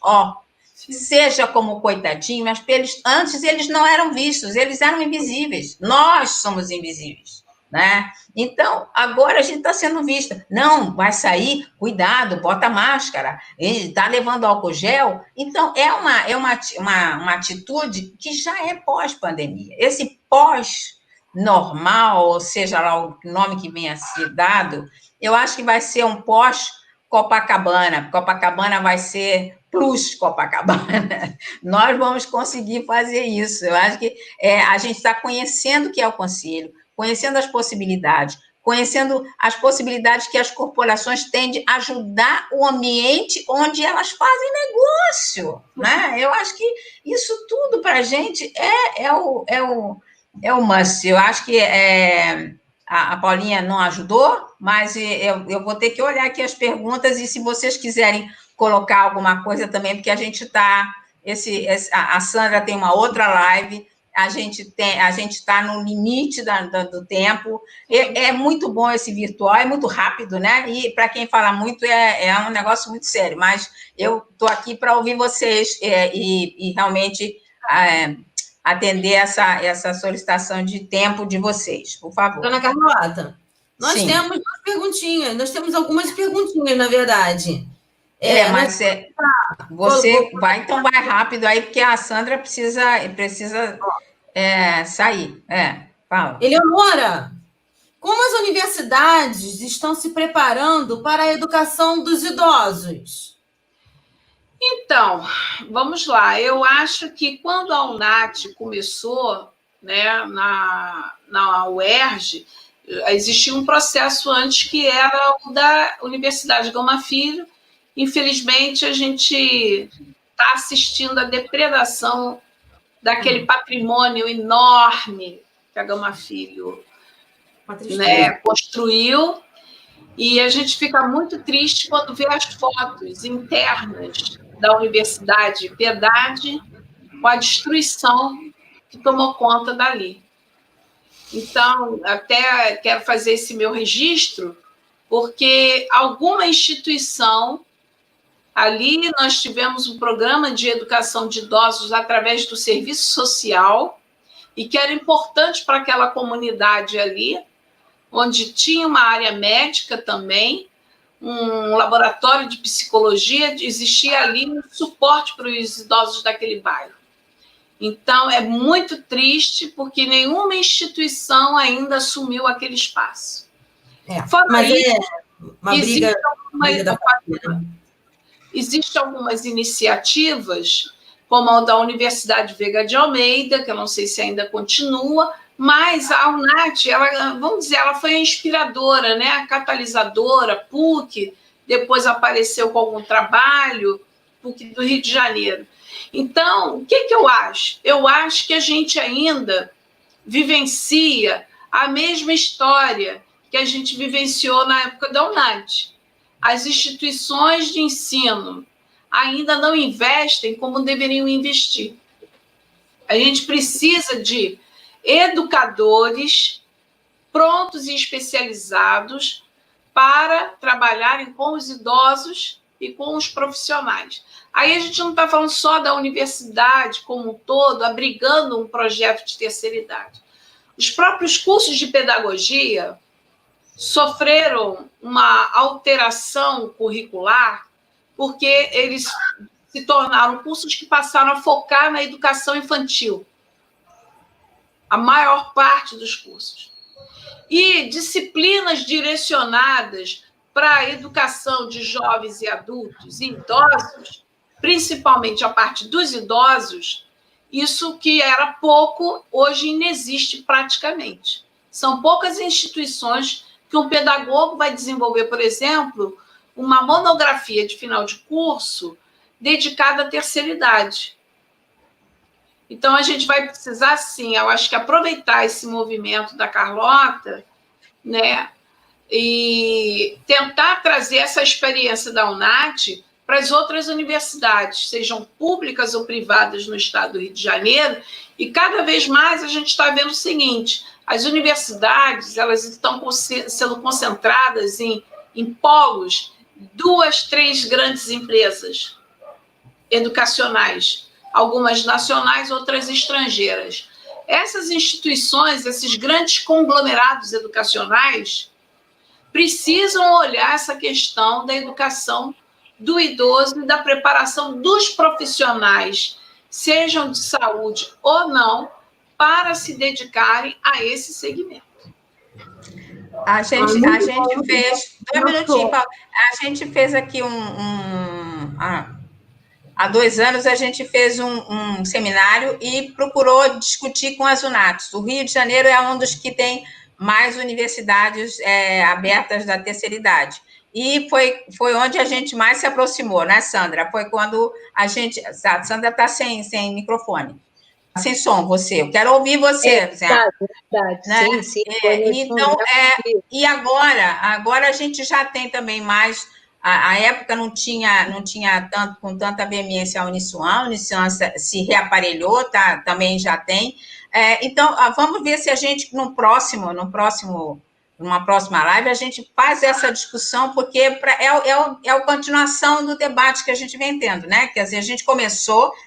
Seja como coitadinho, mas antes eles não eram vistos, eles eram invisíveis. Nós somos invisíveis, né? Então, agora a gente está sendo vista. Não, vai sair, cuidado, bota máscara, está levando álcool gel. Então, é uma atitude que já é pós-pandemia. Esse pós-normal, ou seja lá o nome que venha a ser dado, eu acho que vai ser um pós-Copacabana. Copacabana vai ser plus Copacabana. Nós vamos conseguir fazer isso. Eu acho que a gente está conhecendo o que é o Conselho, conhecendo as possibilidades que as corporações têm de ajudar o ambiente onde elas fazem negócio, né? Eu acho que isso tudo para a gente é o must. Eu acho que a Paulinha não ajudou, mas eu vou ter que olhar aqui as perguntas e se vocês quiserem colocar alguma coisa também, porque a gente está... a Sandra tem uma outra live, a gente está no limite do tempo, é muito bom esse virtual, é muito rápido, né? E para quem fala muito, é um negócio muito sério, mas eu estou aqui para ouvir vocês e realmente atender essa solicitação de tempo de vocês, por favor. Dona Carlota, nós temos duas perguntinhas, nós temos algumas perguntinhas, na verdade. Mas você vai rápido aí, porque a Sandra precisa sair. Fala. Eleonora, como as universidades estão se preparando para a educação dos idosos? Então, vamos lá. Eu acho que quando a UNAT começou, né, na UERJ, existia um processo antes que era o da Universidade Gama Filho. Infelizmente, a gente está assistindo à depredação daquele patrimônio enorme que a Gama Filho, né, construiu, e a gente fica muito triste quando vê as fotos internas da Universidade Piedade com a destruição que tomou conta dali. Então, até quero fazer esse meu registro, porque alguma instituição... Ali nós tivemos um programa de educação de idosos através do serviço social, e que era importante para aquela comunidade ali, onde tinha uma área médica também, um laboratório de psicologia, existia ali um suporte para os idosos daquele bairro. Então, é muito triste, porque nenhuma instituição ainda assumiu aquele espaço. Mas uma briga da família. Existem algumas iniciativas, como a da Universidade Veiga de Almeida, que eu não sei se ainda continua, mas a UNAT, ela foi a inspiradora, né? A catalisadora, PUC, depois apareceu com algum trabalho, PUC do Rio de Janeiro. Então, o que eu acho? Eu acho que a gente ainda vivencia a mesma história que a gente vivenciou na época da UNAD. As instituições de ensino ainda não investem como deveriam investir. A gente precisa de educadores prontos e especializados para trabalharem com os idosos e com os profissionais. Aí a gente não está falando só da universidade como um todo, abrigando um projeto de terceira idade. Os próprios cursos de pedagogia sofreram uma alteração curricular porque eles se tornaram cursos que passaram a focar na educação infantil. A maior parte dos cursos. E disciplinas direcionadas para a educação de jovens e adultos e idosos, principalmente a parte dos idosos, isso que era pouco, hoje não existe praticamente. São poucas instituições que um pedagogo vai desenvolver, por exemplo, uma monografia de final de curso dedicada à terceira idade. Então, a gente vai precisar, sim, eu acho que aproveitar esse movimento da Carlota, né, e tentar trazer essa experiência da UNAT para as outras universidades, sejam públicas ou privadas no estado do Rio de Janeiro, e cada vez mais a gente está vendo o seguinte, as universidades elas estão sendo concentradas em polos, 2, 3 grandes empresas educacionais, algumas nacionais, outras estrangeiras. Essas instituições, esses grandes conglomerados educacionais, precisam olhar essa questão da educação do idoso e da preparação dos profissionais, sejam de saúde ou não, para se dedicarem a esse segmento. A gente fez... 2 minutinhos, Paulo. A gente fez aqui há 2 anos, a gente fez um seminário e procurou discutir com as UNATs. O Rio de Janeiro é um dos que tem mais universidades abertas da terceira idade. E foi onde a gente mais se aproximou, né, Sandra? Foi quando a gente... A Sandra está sem microfone. Sem som, você. Eu quero ouvir você. Verdade. Né? Sim. Então, e agora a gente já tem também mais... A época não tinha tanto, com tanta veemência a Uniswan se reaparelhou, tá, também já tem. Então, vamos ver se a gente, numa próxima live, a gente faz essa discussão, porque é a continuação do debate que a gente vem tendo, né? Quer dizer, a gente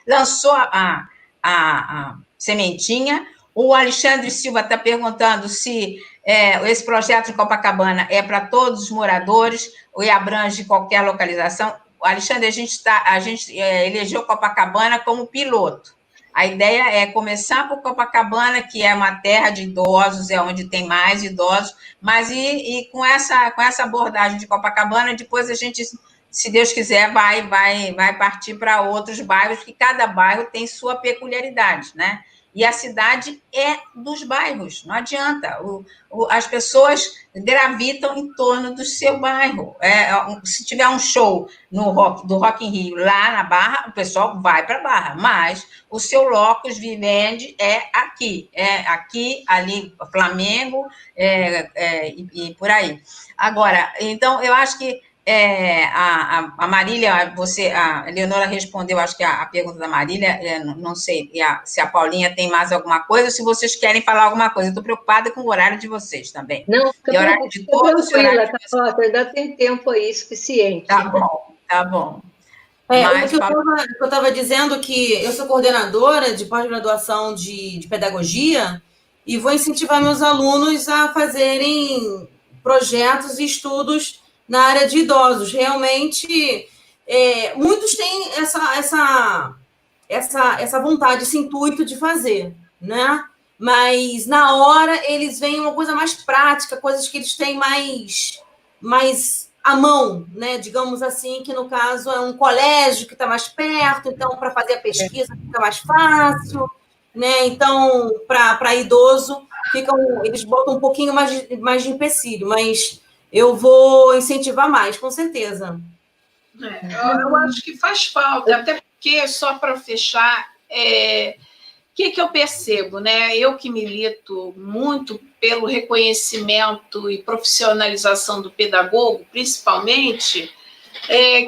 lançou a sementinha. O Alexandre Silva está perguntando se esse projeto de Copacabana é para todos os moradores ou abrange qualquer localização. Alexandre, a gente elegeu Copacabana como piloto. A ideia é começar por Copacabana, que é uma terra de idosos, é onde tem mais idosos, mas e com essa abordagem de Copacabana, depois a gente, se Deus quiser, vai partir para outros bairros, que cada bairro tem sua peculiaridade, né? E a cidade é dos bairros, não adianta. As pessoas gravitam em torno do seu bairro. Se tiver um show do Rock in Rio lá na Barra, o pessoal vai para a Barra, mas o seu locus vivendi é aqui, ali, Flamengo, e por aí. Agora, então, eu acho que a Marília, a Leonora respondeu, acho que a pergunta da Marília, não sei se a Paulinha tem mais alguma coisa, ou se vocês querem falar alguma coisa. Eu estou preocupada com o horário de vocês também. Não, fica horário de todos, tranquila, Carlota, ainda tem tempo aí suficiente. Tá bom. Mas, eu estava dizendo que eu sou coordenadora de pós-graduação de pedagogia e vou incentivar meus alunos a fazerem projetos e estudos na área de idosos. Realmente, muitos têm essa vontade, esse intuito de fazer, né? Mas, na hora, eles veem uma coisa mais prática, coisas que eles têm mais à mão, né? Digamos assim, que no caso é um colégio que está mais perto, então, para fazer a pesquisa fica mais fácil, né? Então, para idoso, eles botam um pouquinho mais de empecilho, mas eu vou incentivar mais, com certeza. Eu acho que faz falta, até porque, só para fechar, que eu percebo, né? Eu que milito muito pelo reconhecimento e profissionalização do pedagogo, principalmente,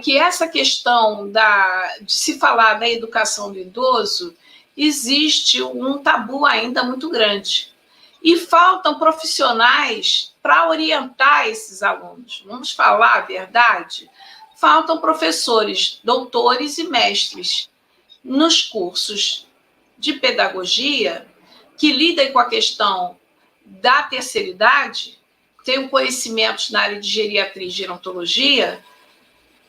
que essa questão de se falar da educação do idoso, existe um tabu ainda muito grande. E faltam profissionais para orientar esses alunos. Vamos falar a verdade? Faltam professores, doutores e mestres nos cursos de pedagogia que lidem com a questão da terceira idade, tenham conhecimentos na área de geriatria e gerontologia,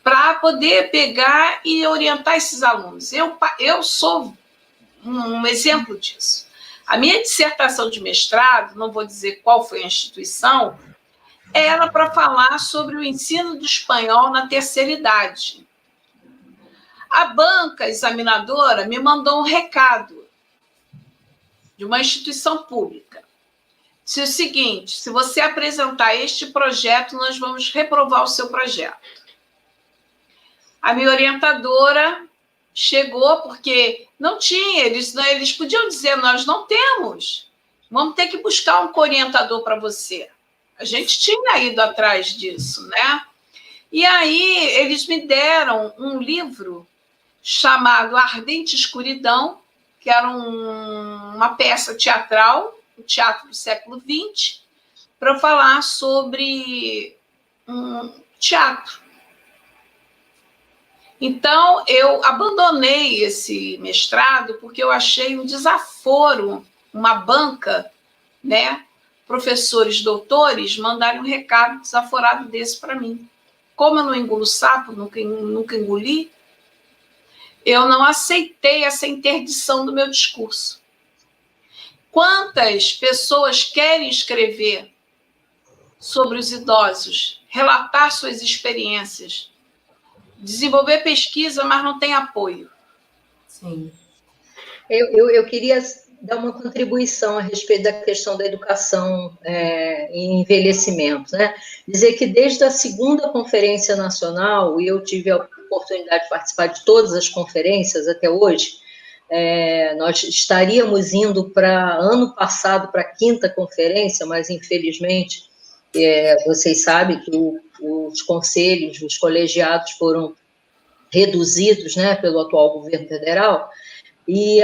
para poder pegar e orientar esses alunos. Eu sou um exemplo disso. A minha dissertação de mestrado, não vou dizer qual foi a instituição, era para falar sobre o ensino do espanhol na terceira idade. A banca examinadora me mandou um recado de uma instituição pública. Disse o seguinte: se você apresentar este projeto, nós vamos reprovar o seu projeto. A minha orientadora chegou, porque não tinha, eles podiam dizer, nós não temos, vamos ter que buscar um orientador para você. A gente tinha ido atrás disso, né? E aí eles me deram um livro chamado Ardente Escuridão, que era uma peça teatral, o teatro do século XX, para falar sobre teatro. Então, eu abandonei esse mestrado porque eu achei um desaforo, uma banca, né? Professores, doutores, mandarem um recado desaforado desse para mim. Como eu não engulo sapo, nunca engoli, eu não aceitei essa interdição do meu discurso. Quantas pessoas querem escrever sobre os idosos, relatar suas experiências, desenvolver pesquisa, mas não tem apoio? Sim. Eu queria dar uma contribuição a respeito da questão da educação em envelhecimento, né? Dizer que desde a segunda Conferência Nacional, e eu tive a oportunidade de participar de todas as conferências até hoje, nós estaríamos indo ano passado para a quinta conferência, mas infelizmente vocês sabem que os conselhos, os colegiados foram reduzidos, né, pelo atual governo federal, e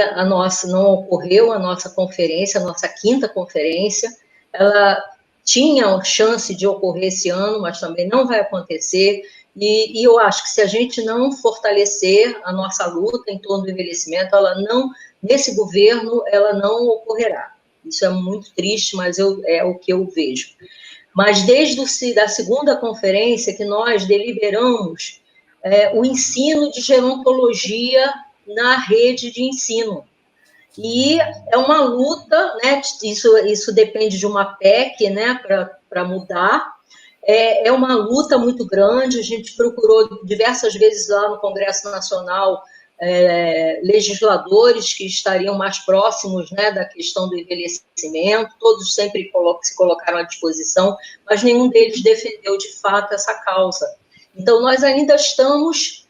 não ocorreu a nossa conferência, a nossa quinta conferência. Ela tinha chance de ocorrer esse ano, mas também não vai acontecer, e eu acho que se a gente não fortalecer a nossa luta em torno do envelhecimento, nesse governo, ela não ocorrerá. Isso é muito triste, mas é o que eu vejo. Mas desde a segunda conferência que nós deliberamos o ensino de gerontologia na rede de ensino. E é uma luta, né? Isso depende de uma PEC, né, para mudar. É uma luta muito grande. A gente procurou diversas vezes lá no Congresso Nacional legisladores que estariam mais próximos, né, da questão do envelhecimento. Todos sempre se colocaram à disposição, mas nenhum deles defendeu de fato essa causa. Então, nós ainda estamos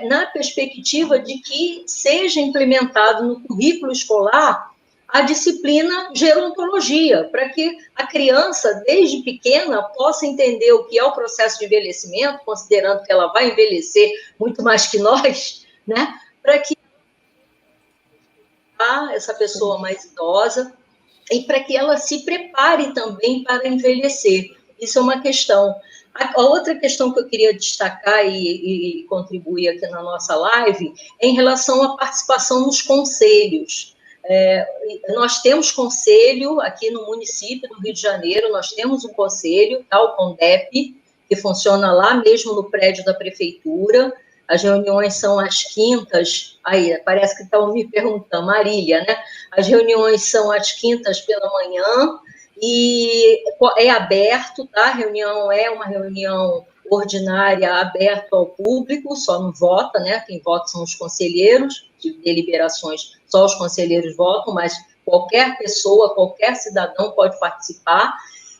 na perspectiva de que seja implementado no currículo escolar a disciplina gerontologia, para que a criança, desde pequena, possa entender o que é o processo de envelhecimento, considerando que ela vai envelhecer muito mais que nós, né? Para que essa pessoa mais idosa e para que ela se prepare também para envelhecer. Isso é uma questão. A outra questão que eu queria destacar e contribuir aqui na nossa live é em relação à participação nos conselhos. Nós temos conselho aqui no município do Rio de Janeiro, nós temos um conselho, o CONDEP, que funciona lá mesmo no prédio da prefeitura. As reuniões são às quintas, aí parece que estão me perguntando, Marília, né? As reuniões são às quintas pela manhã, e é aberto, tá? A reunião é uma reunião ordinária aberta ao público, só não vota, né? Quem vota são os conselheiros de deliberações, só os conselheiros votam, mas qualquer pessoa, qualquer cidadão pode participar.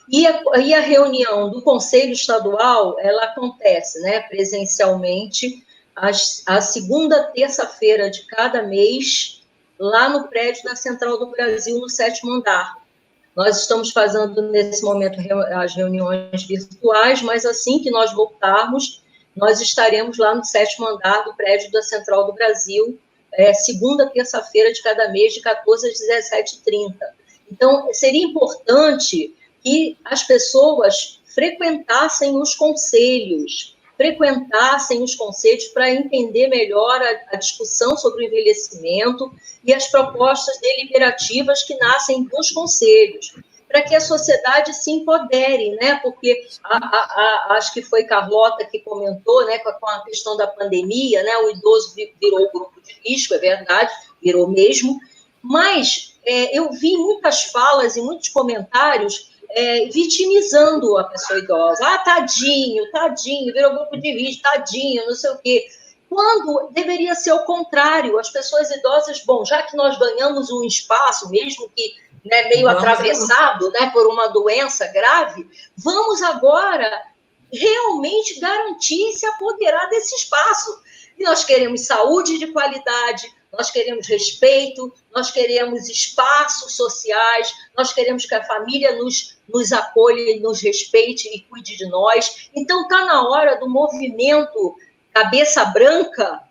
E a reunião do Conselho Estadual, ela acontece, né, presencialmente a segunda terça-feira de cada mês, lá no prédio da Central do Brasil, no 7º andar. Nós estamos fazendo, nesse momento, as reuniões virtuais, mas assim que nós voltarmos, nós estaremos lá no 7º andar do prédio da Central do Brasil, segunda terça-feira de cada mês, de 14 às 17h30. Então, seria importante que as pessoas frequentassem os conselhos para entender melhor a discussão sobre o envelhecimento e as propostas deliberativas que nascem dos conselhos, para que a sociedade se empodere, né? Porque acho que foi Carlota que comentou, né, com a questão da pandemia, né? O idoso virou grupo de risco, é verdade, virou mesmo, mas eu vi muitas falas e muitos comentários vitimizando a pessoa idosa. Ah, tadinho, virou grupo de risco, tadinho, não sei o quê. Quando deveria ser o contrário, as pessoas idosas, bom, já que nós ganhamos um espaço, mesmo que meio atravessado, né, por uma doença grave, vamos agora realmente garantir e se apoderar desse espaço. E nós queremos saúde de qualidade, nós queremos respeito, nós queremos espaços sociais, nós queremos que a família nos acolha, nos respeite e cuide de nós. Então, está na hora do movimento Cabeça Branca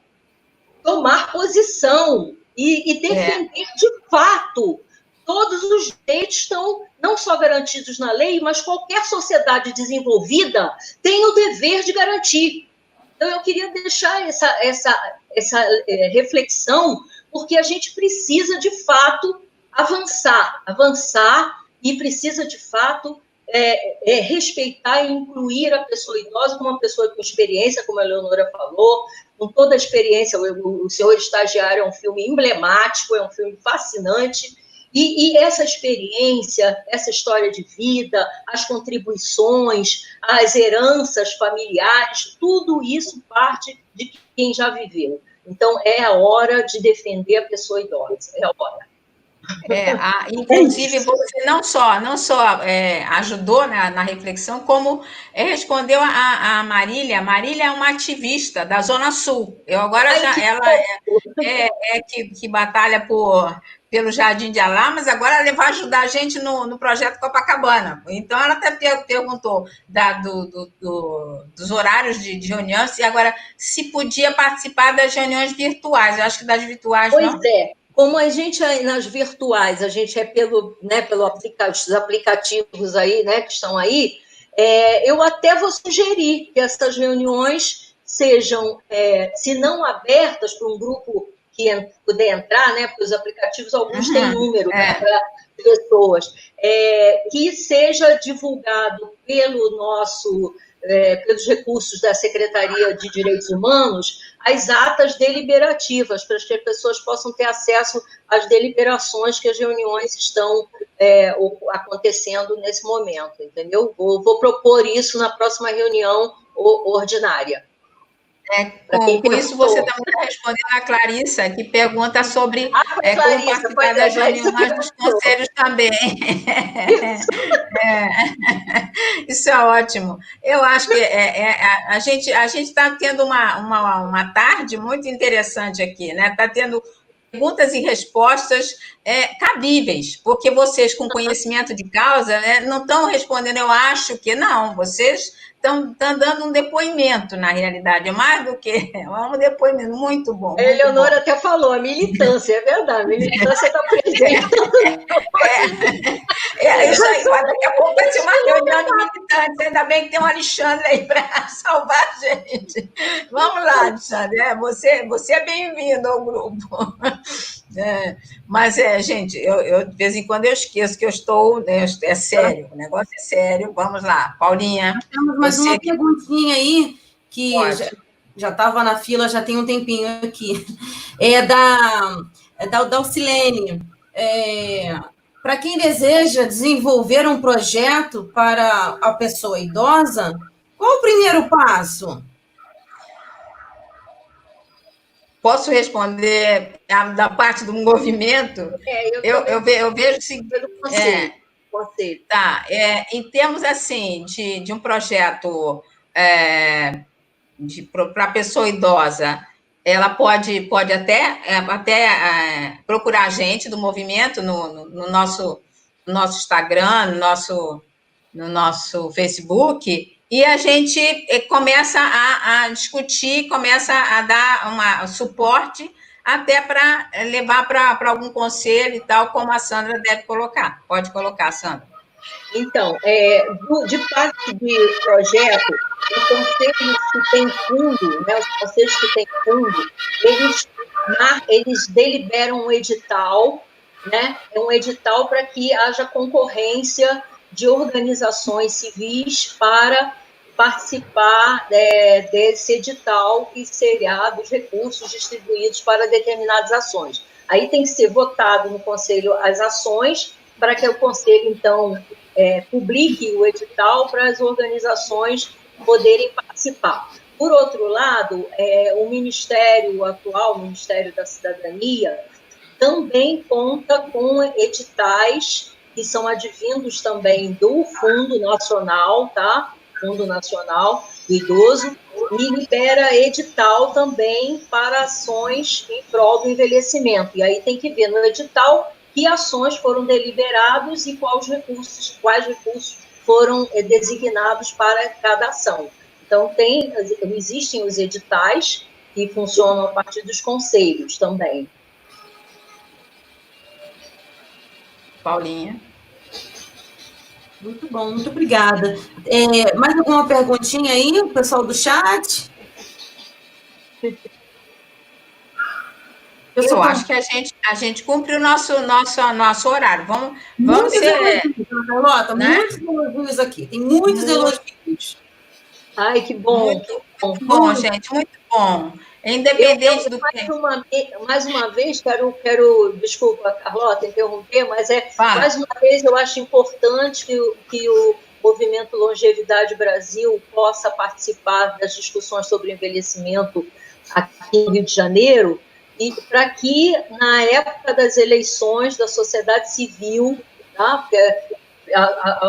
tomar posição e defender de fato. Todos os direitos estão não só garantidos na lei, mas qualquer sociedade desenvolvida tem o dever de garantir. Então, eu queria deixar essa reflexão, porque a gente precisa, de fato, avançar e precisa, de fato, respeitar e incluir a pessoa idosa como uma pessoa com experiência, como a Leonora falou, com toda a experiência. O Senhor Estagiário é um filme emblemático, é um filme fascinante, e essa experiência, essa história de vida, as contribuições, as heranças familiares, tudo isso parte de quem já viveu. Então, é a hora de defender a pessoa idosa, é a hora. Inclusive, você não só ajudou na reflexão, como respondeu a Marília. A Marília é uma ativista da Zona Sul. Que batalha pelo Jardim de Alá, mas agora ela vai ajudar a gente no projeto Copacabana. Então, ela até perguntou dos horários de reuniões e agora se podia participar das reuniões virtuais. Eu acho que das virtuais não. Pois é. Como a gente nas virtuais, a gente pelo os aplicativos aí, né, que estão aí, eu até vou sugerir que essas reuniões sejam, se não abertas para um grupo que puder entrar, né, porque os aplicativos, alguns têm número para pessoas, que seja divulgado pelos recursos da Secretaria de Direitos Humanos, as atas deliberativas, para que as pessoas possam ter acesso às deliberações que as reuniões estão acontecendo nesse momento, entendeu? Vou propor isso na próxima reunião ordinária. Com isso, você também está respondendo a Clarissa, que pergunta sobre como participar das reuniões dos conselhos também. Isso é ótimo. Eu acho que a gente está tendo uma tarde muito interessante aqui, né? Está tendo perguntas e respostas cabíveis, porque vocês, com conhecimento de causa, né, não estão respondendo, eu acho que não, vocês estão dando um depoimento, na realidade, mais do que um depoimento muito bom. A Eleonora até falou, a militância, é verdade, a militância está presente. Isso aí, daqui a pouco vai ser uma reunião de militantes, ainda bem que tem um Alexandre aí para salvar a gente. Vamos lá, Alexandre, você é bem-vindo ao grupo. Mas, gente, eu de vez em quando eu esqueço que eu estou, né, é sério, o negócio é sério. Vamos lá, Paulinha. Nós temos mais uma perguntinha aí, que já estava na fila, já tem um tempinho aqui. É da Alcilene. Para quem deseja desenvolver um projeto para a pessoa idosa, qual o primeiro passo? Posso responder da parte do movimento? Eu vejo o seguinte. Conselho. Tá, em termos assim, de um projeto para a pessoa idosa, ela pode até procurar a gente do movimento no nosso Instagram, no nosso Facebook, e a gente começa a discutir, começa a dar suporte até para levar para algum conselho e tal, como a Sandra deve colocar. Pode colocar, Sandra. Então, de parte de projeto, os conselhos que têm fundo, né, os conselhos que têm fundo, eles deliberam um edital, né, é um edital para que haja concorrência de organizações civis para participar desse edital que será dos recursos distribuídos para determinadas ações. Aí tem que ser votado no conselho as ações, para que o conselho, então, publique o edital para as organizações poderem participar. Por outro lado, o Ministério atual, o Ministério da Cidadania, também conta com editais que são advindos também do Fundo Nacional, tá? Fundo Nacional do Idoso, e libera edital também para ações em prol do envelhecimento. E aí tem que ver no edital que ações foram deliberados e quais recursos foram designados para cada ação. Então, existem os editais que funcionam a partir dos conselhos também. Paulinha. Muito bom, muito obrigada. Mais alguma perguntinha aí, o pessoal do chat? Eu acho que a gente cumpriu o nosso horário. Vamos ser... Carlota, né? Muitos elogios aqui. Tem muitos elogios. Ai, que bom. Muito bom, gente, muito bom. Independente do que... Mais uma vez, quero, desculpa, Carlota, interromper, mas mais uma vez eu acho importante que o Movimento Longevidade Brasil possa participar das discussões sobre envelhecimento aqui no Rio de Janeiro, e para que, na época das eleições da sociedade civil, tá?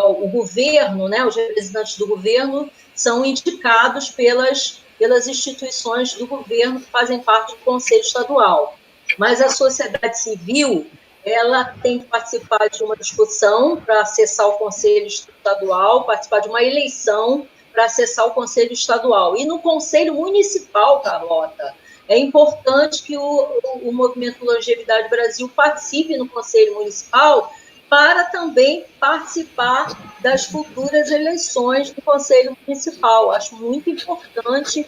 O governo, né, os representantes do governo são indicados pelas instituições do governo que fazem parte do Conselho Estadual. Mas a sociedade civil, ela tem que participar de uma discussão para acessar o Conselho Estadual, participar de uma eleição para acessar o Conselho Estadual. E no Conselho Municipal, Carlota, é importante que o Movimento Longevidade Brasil participe no Conselho Municipal para também participar das futuras eleições do Conselho Municipal. Acho muito importante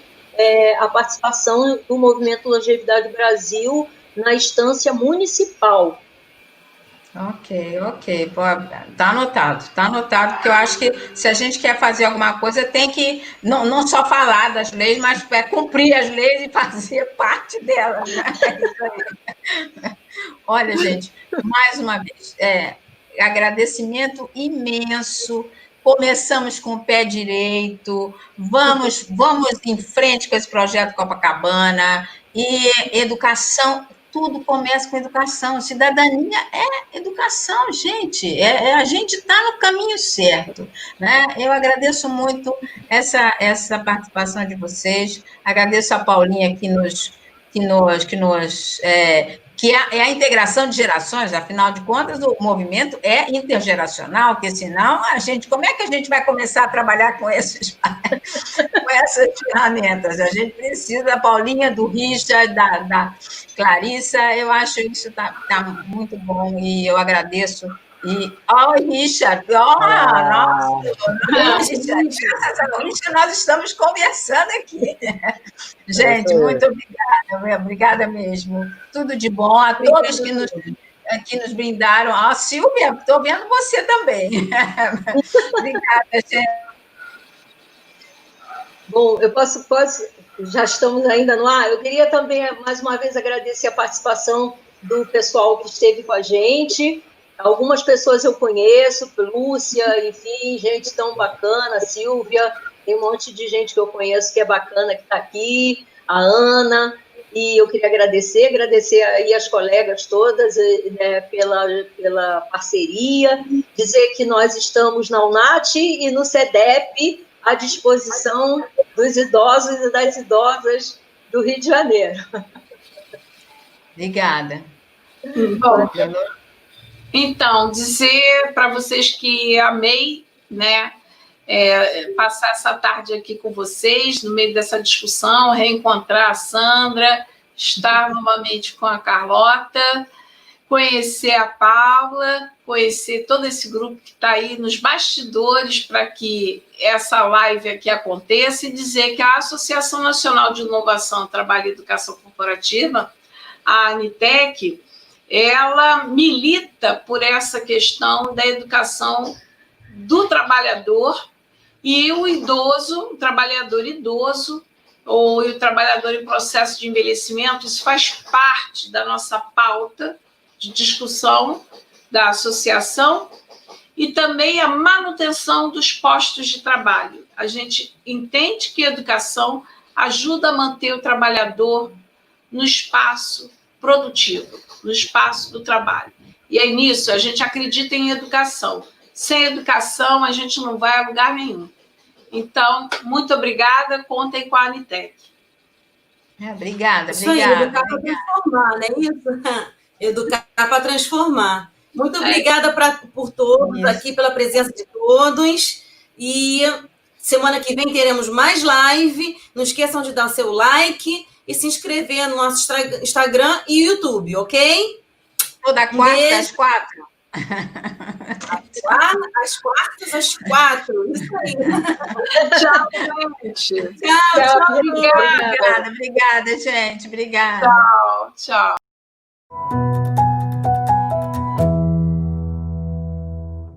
a participação do Movimento Longevidade Brasil na instância municipal. Ok. Está anotado, porque eu acho que se a gente quer fazer alguma coisa, tem que não só falar das leis, mas cumprir as leis e fazer parte delas. Né? É isso aí. Olha, gente, mais uma vez, agradecimento imenso. Começamos com o pé direito, vamos em frente com esse projeto Copacabana, e educação, tudo começa com educação. Cidadania é educação, gente. A gente está no caminho certo. Né? Eu agradeço muito essa participação de vocês, agradeço a Paulinha que é a integração de gerações, afinal de contas, o movimento é intergeracional, porque senão como é que a gente vai começar a trabalhar com essas ferramentas? A gente precisa da Paulinha, do Richard, da Clarissa, eu acho que isso está muito bom, e eu agradeço. Richard, nossa, Richard, nós estamos conversando aqui. Gente, muito obrigada mesmo. Tudo de bom a todos que nos brindaram. Silvia, estou vendo você também. Obrigada, gente. Bom, eu posso, já estamos ainda no ar, eu queria também, mais uma vez, agradecer a participação do pessoal que esteve com a gente. Algumas pessoas eu conheço, Lúcia, enfim, gente tão bacana, Silvia, tem um monte de gente que eu conheço que é bacana, que está aqui, a Ana, e eu queria agradecer aí as colegas todas, né, pela parceria, dizer que nós estamos na UNAT e no CEDEP à disposição dos idosos e das idosas do Rio de Janeiro. Obrigada. Bom, então, dizer para vocês que amei, né, passar essa tarde aqui com vocês, no meio dessa discussão, reencontrar a Sandra, estar novamente com a Carlota, conhecer a Paula, conhecer todo esse grupo que está aí nos bastidores para que essa live aqui aconteça e dizer que a Associação Nacional de Inovação, Trabalho e Educação Corporativa, a ANITEC, ela milita por essa questão da educação do trabalhador e o idoso, o trabalhador idoso ou o trabalhador em processo de envelhecimento. Isso faz parte da nossa pauta de discussão da associação e também a manutenção dos postos de trabalho. A gente entende que a educação ajuda a manter o trabalhador no espaço produtivo, no espaço do trabalho. E aí, nisso, a gente acredita em educação. Sem educação, a gente não vai a lugar nenhum. Então, muito obrigada, contem com a ANITEC. Obrigada, Isso aí, educar para transformar, não é isso? Educar para transformar. Muito obrigada por todos aqui, pela presença de todos. E semana que vem teremos mais live. Não esqueçam de dar seu like e se inscrever no nosso Instagram e YouTube, ok? Toda quarta, às 4. Às quartas, às 4. Isso aí. Tchau, gente. Tchau, Obrigada, gente. Obrigada. Tchau.